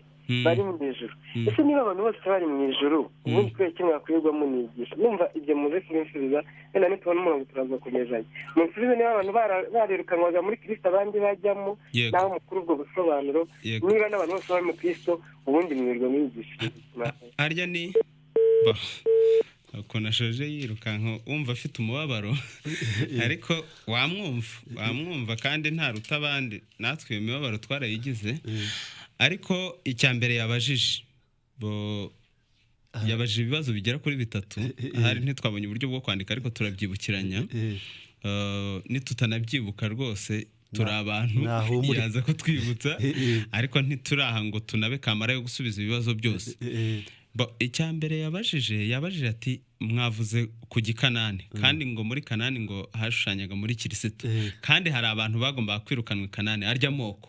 bari mu ijuru. Ese niba abantu bose bari mu ijuru ubundi twese kimwe bakwirwamo nigisha numva ibyo muze kubisubiza wenda nitubona umurongo turaza kugezanya musubize niba abantu barirukanwaga muri Kristo abandi bajyamo naho mukuru ubwo busobanuro niba n'abantu bose bari mu Kristo ubundi mwirwa mwigisha arya ni nashoje yirukanka wumva afite umubabaro ariko wamwumva kandi ntaruta abandi natwe imibabaro twarayigize ariko icya mbere yabajije ibibazo bigera kuri 3 hari ntitwabonye uburyo bwo kwandika ariko turabyibukiranya nitutanabyibuka rwose turi abantu yaza ko twibutsa ariko ntituraha ngo tunabe kamara yo gusubiza ibibazo byose icya mbere yabajije ati mwavuze ku gikanani kandi ngo muri Kanani ngo hashushanyaga muri Kirisito kandi hari abantu bagomba kwirukanwa Kanani arya moko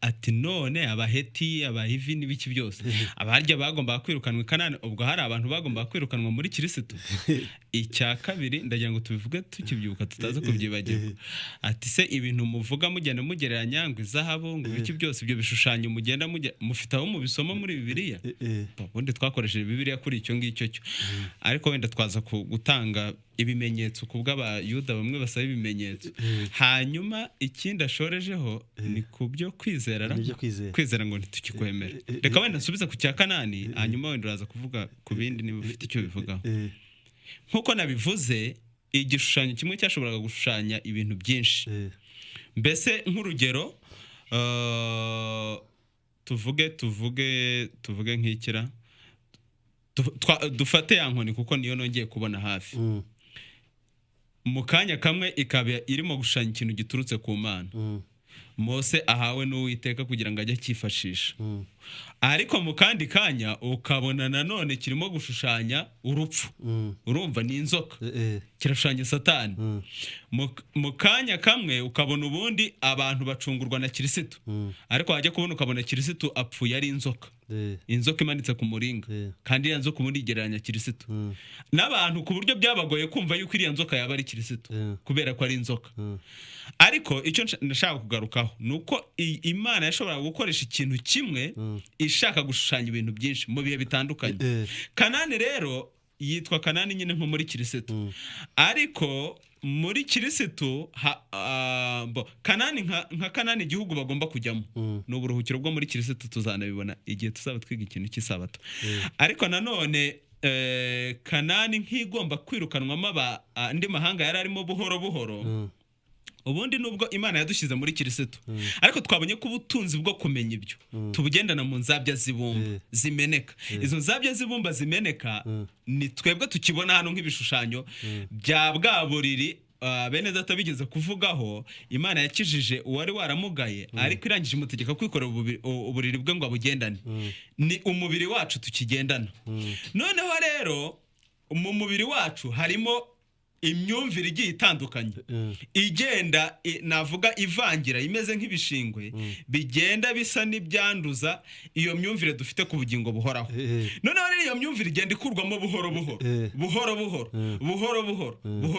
ati none abaheti abahivi n'ibiki byose abarya bagomba kwirukanwa Kanani ubwo hari abantu bagomba kwirukanwa muri Kirisito icya kabiri ndagira ngo tubivuge tukibyuka tutaza kubyibagirwa ati se ibintu muvuga mugenda mugereranya ngo izahabu ngo ibiki byose ibyo bishushanyo mugenda mufite aho mubisoma muri Bibiliya ubundi twakoresheje Bibiliya kuri icyo ngicyo cyo ariko wenda twaza gutanga ibimenyetso kubw'abayuda bamwe basaba ibimenyetso hanyuma ikindi ashorejeho ni kubyo kwizera ngo ntitukikwemera reka wenda nsubiza ku cya Kanani hanyuma wenda uraza kuvuga ku bindi niba ufite icyo bivugaho nkuko nabivuze igishushanyo kimwe cyashoboraga gushushanya ibintu byinshi mbese nk'urugero tuvuge nk'ikira dufate ya nkoni kuko niyo nongeye kubona hafi mu kanya kamwe ikaba irimo gushushanya ikintu giturutse ku Mana Mose ahawe n'Uwiteka kugira ngo ajye cyifashisha ariko mu kandi kanya ukabona nanone kirimo gushushanya urupfu urumva ni inzoka kirashushanya Satani mu kanya kamwe ukabona ubundi abantu bacungurwa na Kirisito ariko wajya kubona ukabona Kirisito apfuye ari inzoka inzoka imanitse ku muringa kandi iriya nzoka ubundi igereranya Kirisito n'abantu ku buryo byabagoye kumva yuko iriya nzoka yaba ari Kirisito kubera ko ari inzoka ariko icyo ndashaka kugarukaho nuko Imana yashobora gukoresha ikintu kimwe ishaka gushushanya ibintu byinshi mu bihe bitandukanye Kanani rero yitwa Kanani nyine nko muri Kirisito ariko muri Kirisito Kanani nka Kanani igihugu bagomba kujyamo n'uburuhukiro bwo muri Kirisito tuzanabibona igihe tuzaba twiga ikintu cy'isabato ariko nanone Kanani nk'igomba kwirukanwamo andi mahanga yari arimo buhoro buhoro ubundi nubwo Imana yadushyize muri Kirisito ariko twabonye ko ubutunzi bwo kumenya ibyo tubugendana mu nzabya zibumba zimeneka izo nzabya zibumba zimeneka ni twebwe tukibona hano nk'ibishushanyo bya bwa buriri bene data bigeze kuvugaho Imana yakijije uwari waramugaye ariko irangije imutegeka kwikorera uburiri bwe ngo abugendane ni umubiri wacu tukigendana noneho rero mu mubiri wacu harimo imyumvire igiye itandukanye igenda navuga ivangira imeze nk'ibishingwe bigenda bisa n'ibyanduza iyo myumvire dufite ku bugingo buhoraho noneho rero iyo myumvire igenda ikurwamo buhoro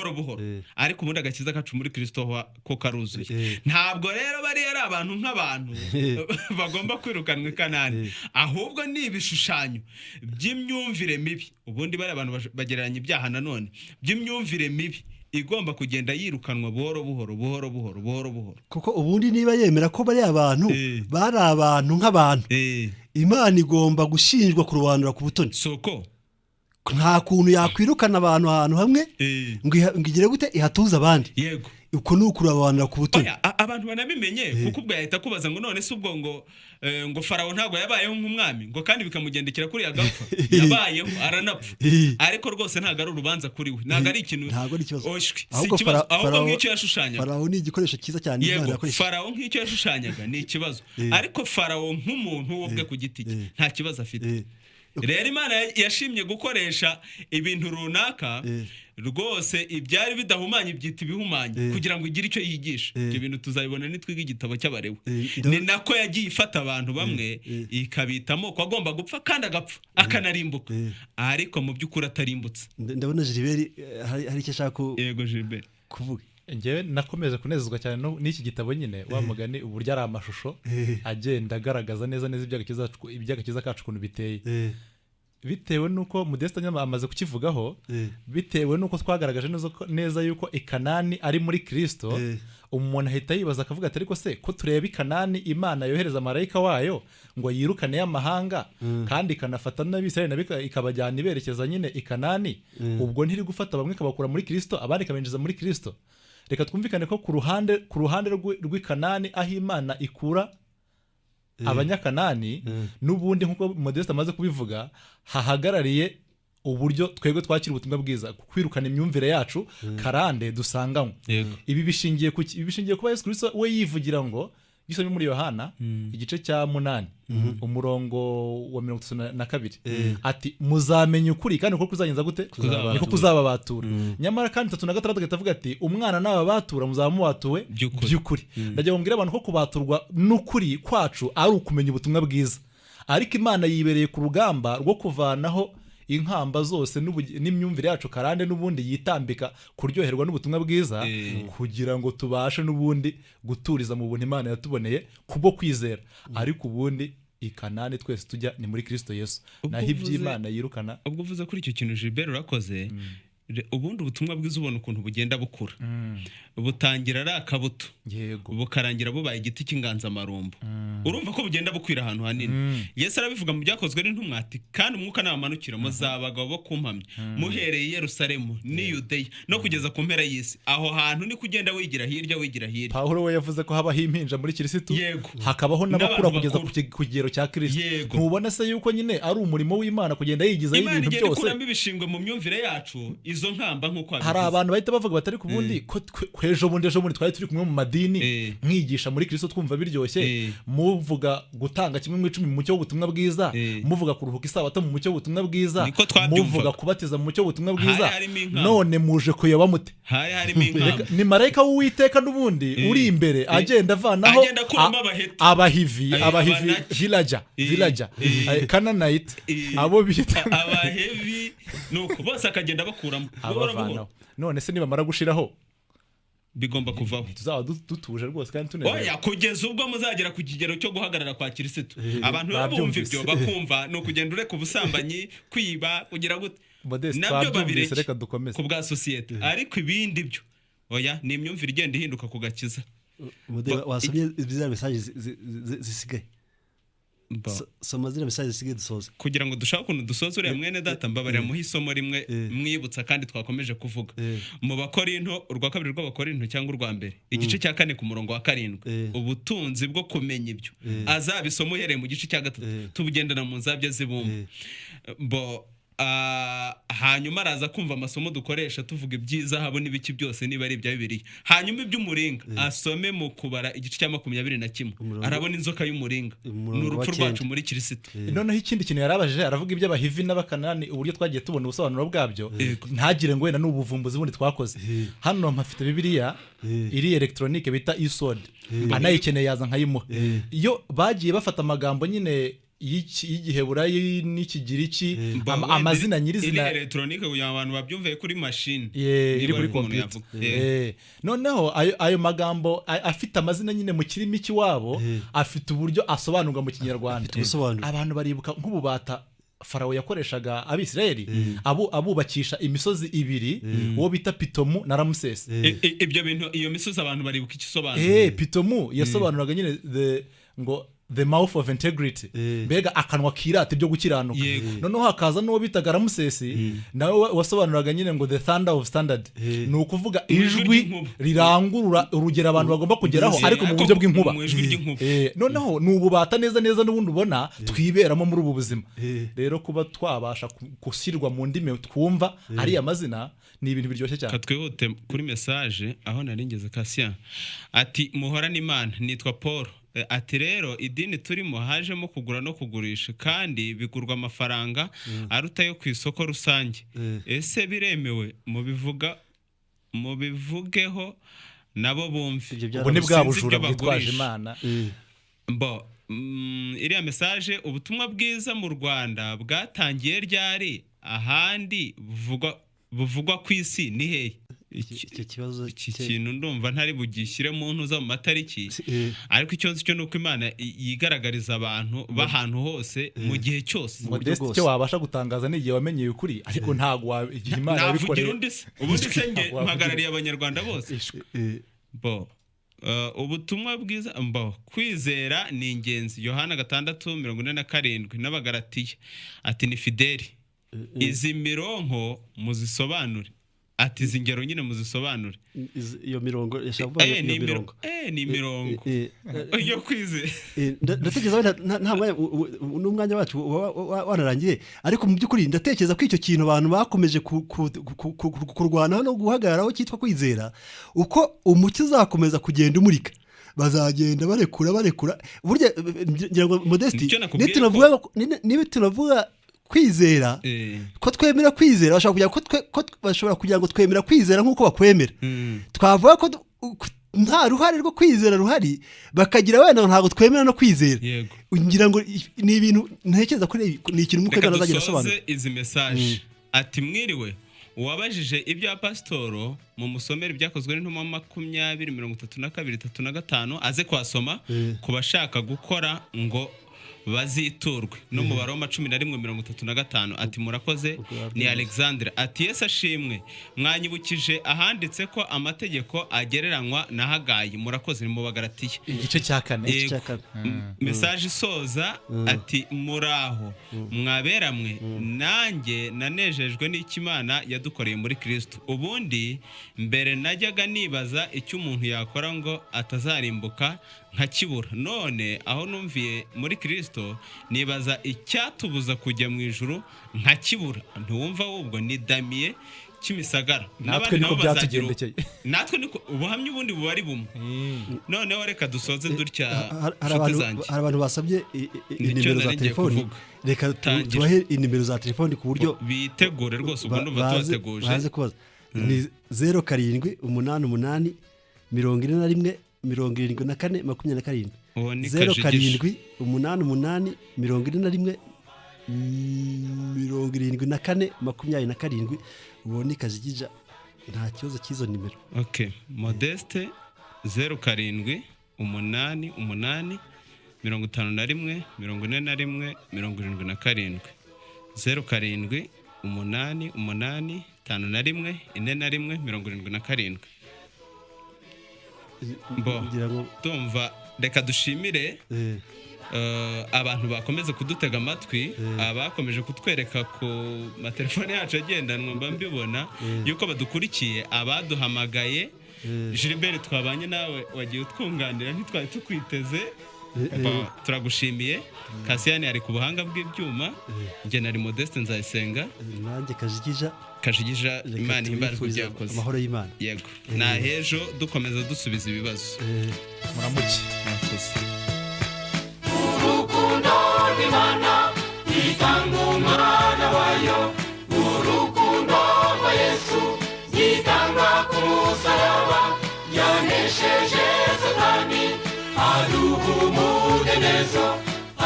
buhoro ariko ubundi agakiza kacu muri Kristo ko karuzuye ntabwo rero bari ari abantu nk'abantu bagomba kwirukanwa Kanani ahubwo ni ibishushanyo by'imyumvire mibi ubundi bari abantu bagereranya ibyaha nanone by'imyumvire mibi igomba kugenda yirukanwa buhoro buhoro kuko ubundi niba yemera ko bari abantu bari abantu nk'abantu Imana igomba gushinjwa kurobanura ku butoni soko nta kuntu yakwirukana abantu ahantu hamwe ngo igire gute ihatuza abandi yego uko nukurobanura ku butoni abantu banabimenye kuko ubwo yahita kubaza ngo none se ubwo ngo Farawo ntago yabayeho nk'umwami ngo kandi bikamugendekera kuri yagapfa yabayeho aranapfa ariko rwose ntago ari urubanza kuri we ntago ari ikintu ntago ari ikibazo ahubwo nk'icyo yashushanyaga Farawo ni igikoresho cyiza cyane Imana yakoresha Farawo nk'icyo yashushanyaga ni ikibazo ariko Farawo nk'umuntu ubwe ku giti cye nta kibazo afite rero Imana yashimye gukoresha ibintu runaka rwose ibyari bidahumanye byita ibihumanye kugira ngo igire icyo yigisha ibyo bintu tuzabibona nitwiga igitabo cy'abarewe ni nako yagiye ifata abantu bamwe ikabitamo ko agomba gupfa kandi agapfa akanarimbuka ariko mu by'ukuri atarimbutse ndabona Gilbert hari icyo ashaka yego Gilbert kuvuga Ngewe nakomeze kunezezwa cyane n'iki gitabo nyine wa mugani uburyo ari amashusho agenda agaragaza neza iby'agakiza kacu ukuntu biteye bitewe nuko Modeste Nyama amaze kukivugaho bitewe nuko twagaragaje neza yuko ikanani ari muri Kristo umuntu ahita yibaza akavuga ati ariko se ko tureba ikanani Imana yohereza marayika wayo ngo yirukane y'amahanga kandi ikanafata n'abisirayeli nabi ikabajyana iberekeza nyine ikanani ubwo ntiri gufata bamwe kabakura muri Kristo abandi kabinjiza muri Kristo. Reka twumvikane ko ku ruhande rw'ikanani aho Imana ikura abanyakanani n'ubundi nkuko Modeste amaze kubivuga hahagarariye uburyo twebwe twakira ubutumwa bwiza kwirukana imyumvire yacu karande dusanganywe. Ibi bishingiye kuba Yesu Kristo we yivugira ngo gisomye muri Yohana igice cya 8 umurongo wa 32 ati muzamenye ukuri kandi uko kuzanyenza gute niko kuzababatura nyamara kandi 36 gatavuga ati umwana n'ababatura muzamubatuwe by'ukuri. Ndagiye kumbwira abantu ko kubaturwa n'ukuri kwacu ari ukumenya ubutumwa bwiza ariko Imana yibereye ku rugamba rwo kuvanaho inkamba zose n'imyumvire yacu karande n'ubundi yitambika kuryoherwa n'ubutumwa bwiza kugira ngo tubashe n'ubundi guturiza mu buntu Imana yatuboneye kubwo kwizera ariko ubundi ikanani twese tujya ni muri Kristo Yesu naho iby'Imana yirukana. Ubwo uvuze kuri icyo kintu Gilbert urakoze ubundi ubutumwa bwiza ubona ukuntu bugenda bukura butangira ari akabuto bukarangira bubaye igiti cy'inganzamarumbo urumva ko bugenda bukwira ahantu hanini. Yesu arabivuga mu byakozwe n'intumwa ati kandi umwuka nabamanukira muzabagabo bo kumpamya muhereye i Yerusalemu ni Yudeya no kugeza ku mpera y'isi. Aho hantu ni kugenda wigira hirya. Pawulo we yavuze ko habaho impinja muri Kristo hakabaho n'abakura kugeza ku kigero cya Kristo. Ntubona se yuko nyine ari umurimo w'Imana kugenda yigizaho ibintu byose. Imana igenda ikuramo ibishingwe mu myumvire yacu izo nkamba nkuko abivuze. Hari abantu bahita bavuga batari ku bundi ko ejo bundi twari turi kumwe mu madini mwigisha muri Kristo twumva biryoshye muvuga gutanga kimwe mu 10 mu mucyo w'ubutumwa bwiza muvuga kuruhuka isabato mu mucyo w'ubutumwa bwiza muvuga kubatiza mu mucyo w'ubutumwa bwiza none muje kuyoba mute ni marayika w'Uwiteka n'ubundi uri imbere agenda avanaho abahivi villager Canaanite abo bita abahevi nuko bose akagenda bakuramo none se nibamara gushiraho bigomba kuvaho tuzaba dutuje rwose kandi tunezera. Oya kugeza ubwo muzagera ku kigero cyo guhagarara kwa Kristo abantu babumva ibyo bakumva no kugenda ureka ubusambanyi kwiba kugira gute nabyo babireke reka dukomeze ku bwa societe ariko ibindi byo oya ni imyumvire igenda ihinduka ku gakiza. Wasomye bizarre message zisigaye soma zira message zisigaye dusoza kugira ngo dushaka ukuntu dusoza uriya mwene data mbabarira muha isomo rimwe mwibutsa kandi twakomeje kuvuga mu Bakorinto urwa kabiri rw'Abakorinto cyangwa urwa mbere igice cya 4 ku murongo wa 7 ubutunzi bwo kumenya ibyo azabisomo uhereye mu gice cya 3 tubugendana mu nzabya zibumba bo hanyuma araza kumva amasomo dukoresha tuvuga ibyiza habo n'ibiki byose niba ari ibya Bibiliya hanyuma iby'umuringa asome mu kubara igice cya 21 arabona inzoka y'umuringa n'urupfu rwacu muri Kristo. Noneho ikindi kintu yarabajije aravuga iby'abahivi n'abakanani uburyo twagiye tubona ubusobanuro bwabyo ntagire ngo wenda n'ubuvumbuzi bundi twakoze hano mpafite Bibiliya iri electronique bita e-sword anayikeneye yaza nkayimuha iyo bagiye bafata amagambo nyine y'igiheburayi n'ikigiriki amazina nyirizina electronique kugira abantu babyumve kuri machine iri kuri computer noneho ayo magambo afite amazina nyine mu kirimi kiwabo afite uburyo asobanurwa mu Kinyarwanda abantu baribuka nk'ububata Farawo yakoreshaga Abisirayeli abubakisha imisozi ibiri uwo bita Pitomu na Ramses. Ibyo bintu iyo misozi abantu baribuka ikisobanuro Pitomu yasobanuraga nyine the mouth of integrity mbega akanwa kirate byo gukiranuka noneho hakaza n'uwo bitaga Ramses nawe wasobanuraga nyine ngo the thunder of standard ni ukuvuga ijwi rirangurura urugero abantu bagomba kugeraho ariko mu buryo bw'inkuba noneho n'ububata neza n'ubundi ubona twiberamo muri ubu buzima rero kuba twabasha gushyirwa mu ndimi twumva ari amazina ni ibintu biryoshye cyane. Katwihute kuri message aho naringeze Cassien ati muhora n'Imana nitwa Paul ati rero idini turimo hajemo kugura no kugurisha kandi bigurwa amafaranga aruta yo ku isoko rusange ese biremewe mubivugeho nabo bumve ubu ni bwa bujura bwitwaje Imana iriya message ubutumwa bwiza mu Rwanda bwatangiye ryari ahandi buvugwa ku isi ni hehe icyo kibazo iki kintu ndumva ntari bugishyire mu ntuza mu matariki ariko icyo nzi cyo nuko Imana yigaragariza abantu bahantu hose mu gihe cyose Modeste cyo wabasha gutangaza n'igihe wamenyeye ukuri ariko ntago igihe Imana yabikoreye ubundi se nge mpagarariye abanyarwanda bose bo ubutumwa bwiza mbo kwizera ni ingenzi. Yohana 6:47 n'abagaratiya ati ni fideli izi mironko muzisobanure ati izi ngero nyine muzisobanure iyo mirongo yashaka iyo mirongo ni mirongo yo kwizera ndatekereza nta mwanya n'umwanya wacu wanarangiye ariko mu by'ukuri ndatekereza ko icyo kintu abantu bakomeje kurwanaho no guhagararaho cyitwa kwizera uko umucyo uzakomeza kugenda umurika bazagenda barekura burya ngira ngo Modeste niba tunavuga kwizera ko twemera kwizera bashobora kugira ngo twemera kwizera nk'uko bakwemera twavuga ko nta ruhare rwo kwizera ruhari bakagira wenda ntabwo twemera no kwizera ngira ngo ni ibintu ntekereza ko ni ikintu mukagana azagenda asobanura izi message ati mwiriwe uwabajije ibya pasitoro mu musomero byakozwe n'intumwa 20:32-35 aze kwasoma kubashaka gukora ngo baziturwe no mu Baroma 11:35 ati murakoze ni Alexandre ati Yesu ashimwe mwanyibukije ahanditse ko amategeko agereranywa na Hagayi murakoze ni mu Bagaratiya igice cya 4 message isoza ati muraho mwaberamwe nanjye nanejejwe n'ikimana yadukoreye muri Kristo ubundi mbere najyaga nibaza icyo umuntu yakora ngo atazarimbuka nkakibura none aho numviye muri Kristo nibaza icyatubuza kujya mu ijuru nkakibura ntiwumva ahubwo ni Damiye Kimisagara natwe niko byatugendekeye natwe niko ubuhamya ubundi bubari bumwe noneho reka dusoze dutya hari abantu basabye inimero za telefoni reka tubahe inimero za telefoni ku buryo bitegure rwose ubwo ndumva tubateguje baze kubaza ni 0788 41 74 07 88 41 74 ubone Kajigija nta kibazo cy'izo nimero. Okay, Modeste 07 88 51 41 47 07 88 51 51 47 Bo tumva reka dushimire abantu bakomeze kudutega amatwi abakomeje kutwereka ku matelefone yacu agendanwa mba mbibona yuko badukurikiye abaduhamagaye Gilbert twabanye nawe wagiye utwunganira ntitwari tukwiteze turagushimiye Kasiyani ari ku buhanga bw'ibyuma nge nari Modeste Nzayisenga nanjye Kajigija Imana imbarizwa byakoze amahoro y'Imana yego na hejo dukomeza dusubiza ibibazo muramuke murakoze urukundo rw'Imana itanga umwana wayo urukundo rwa Yesu yitanga ku musaraba yanesheje Satani aduha umudendezo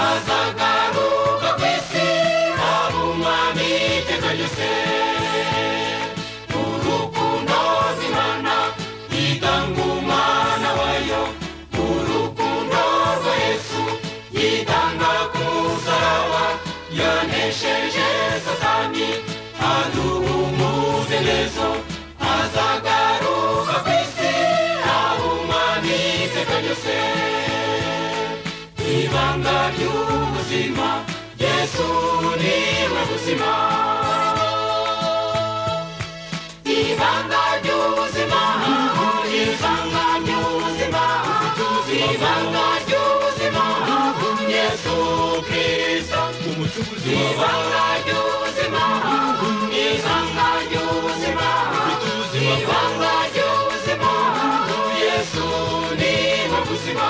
azagaruka ku isi ari umwami iteka ryose urukundo rw'Imana itanga umwana wayo urukundo rwa Yesu yitanga ku musaraba yanesheje Satani aduha umudendezo azagaruka ku isi ari umwami iteka ryose ibanga ry'ubuzima Yesu niwe buzima ibanga ry'ubuzima ibanga ry'ubuzima ibanga ry'ubuzima Yesu Kristo umucunguzi ibanga ry'ubuzima ibanga ry'ubuzima ibanga ry'ubuzima Yesu niwe buzima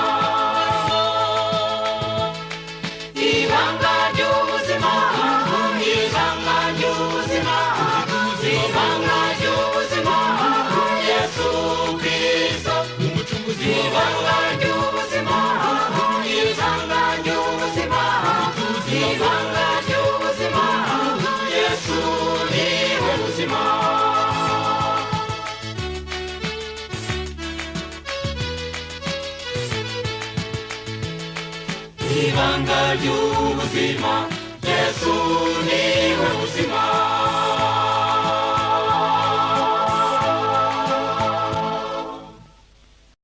ibanga ry'ubuzima ibanga ry'ubuzima ibanga ry'ubuzima Yesu Kristo umucunguzi ibanga ry'ubuzima ibanga ry'ubuzima ibanga ry'ubuzima Yesu niwe buzima ry'ubuzima Yesu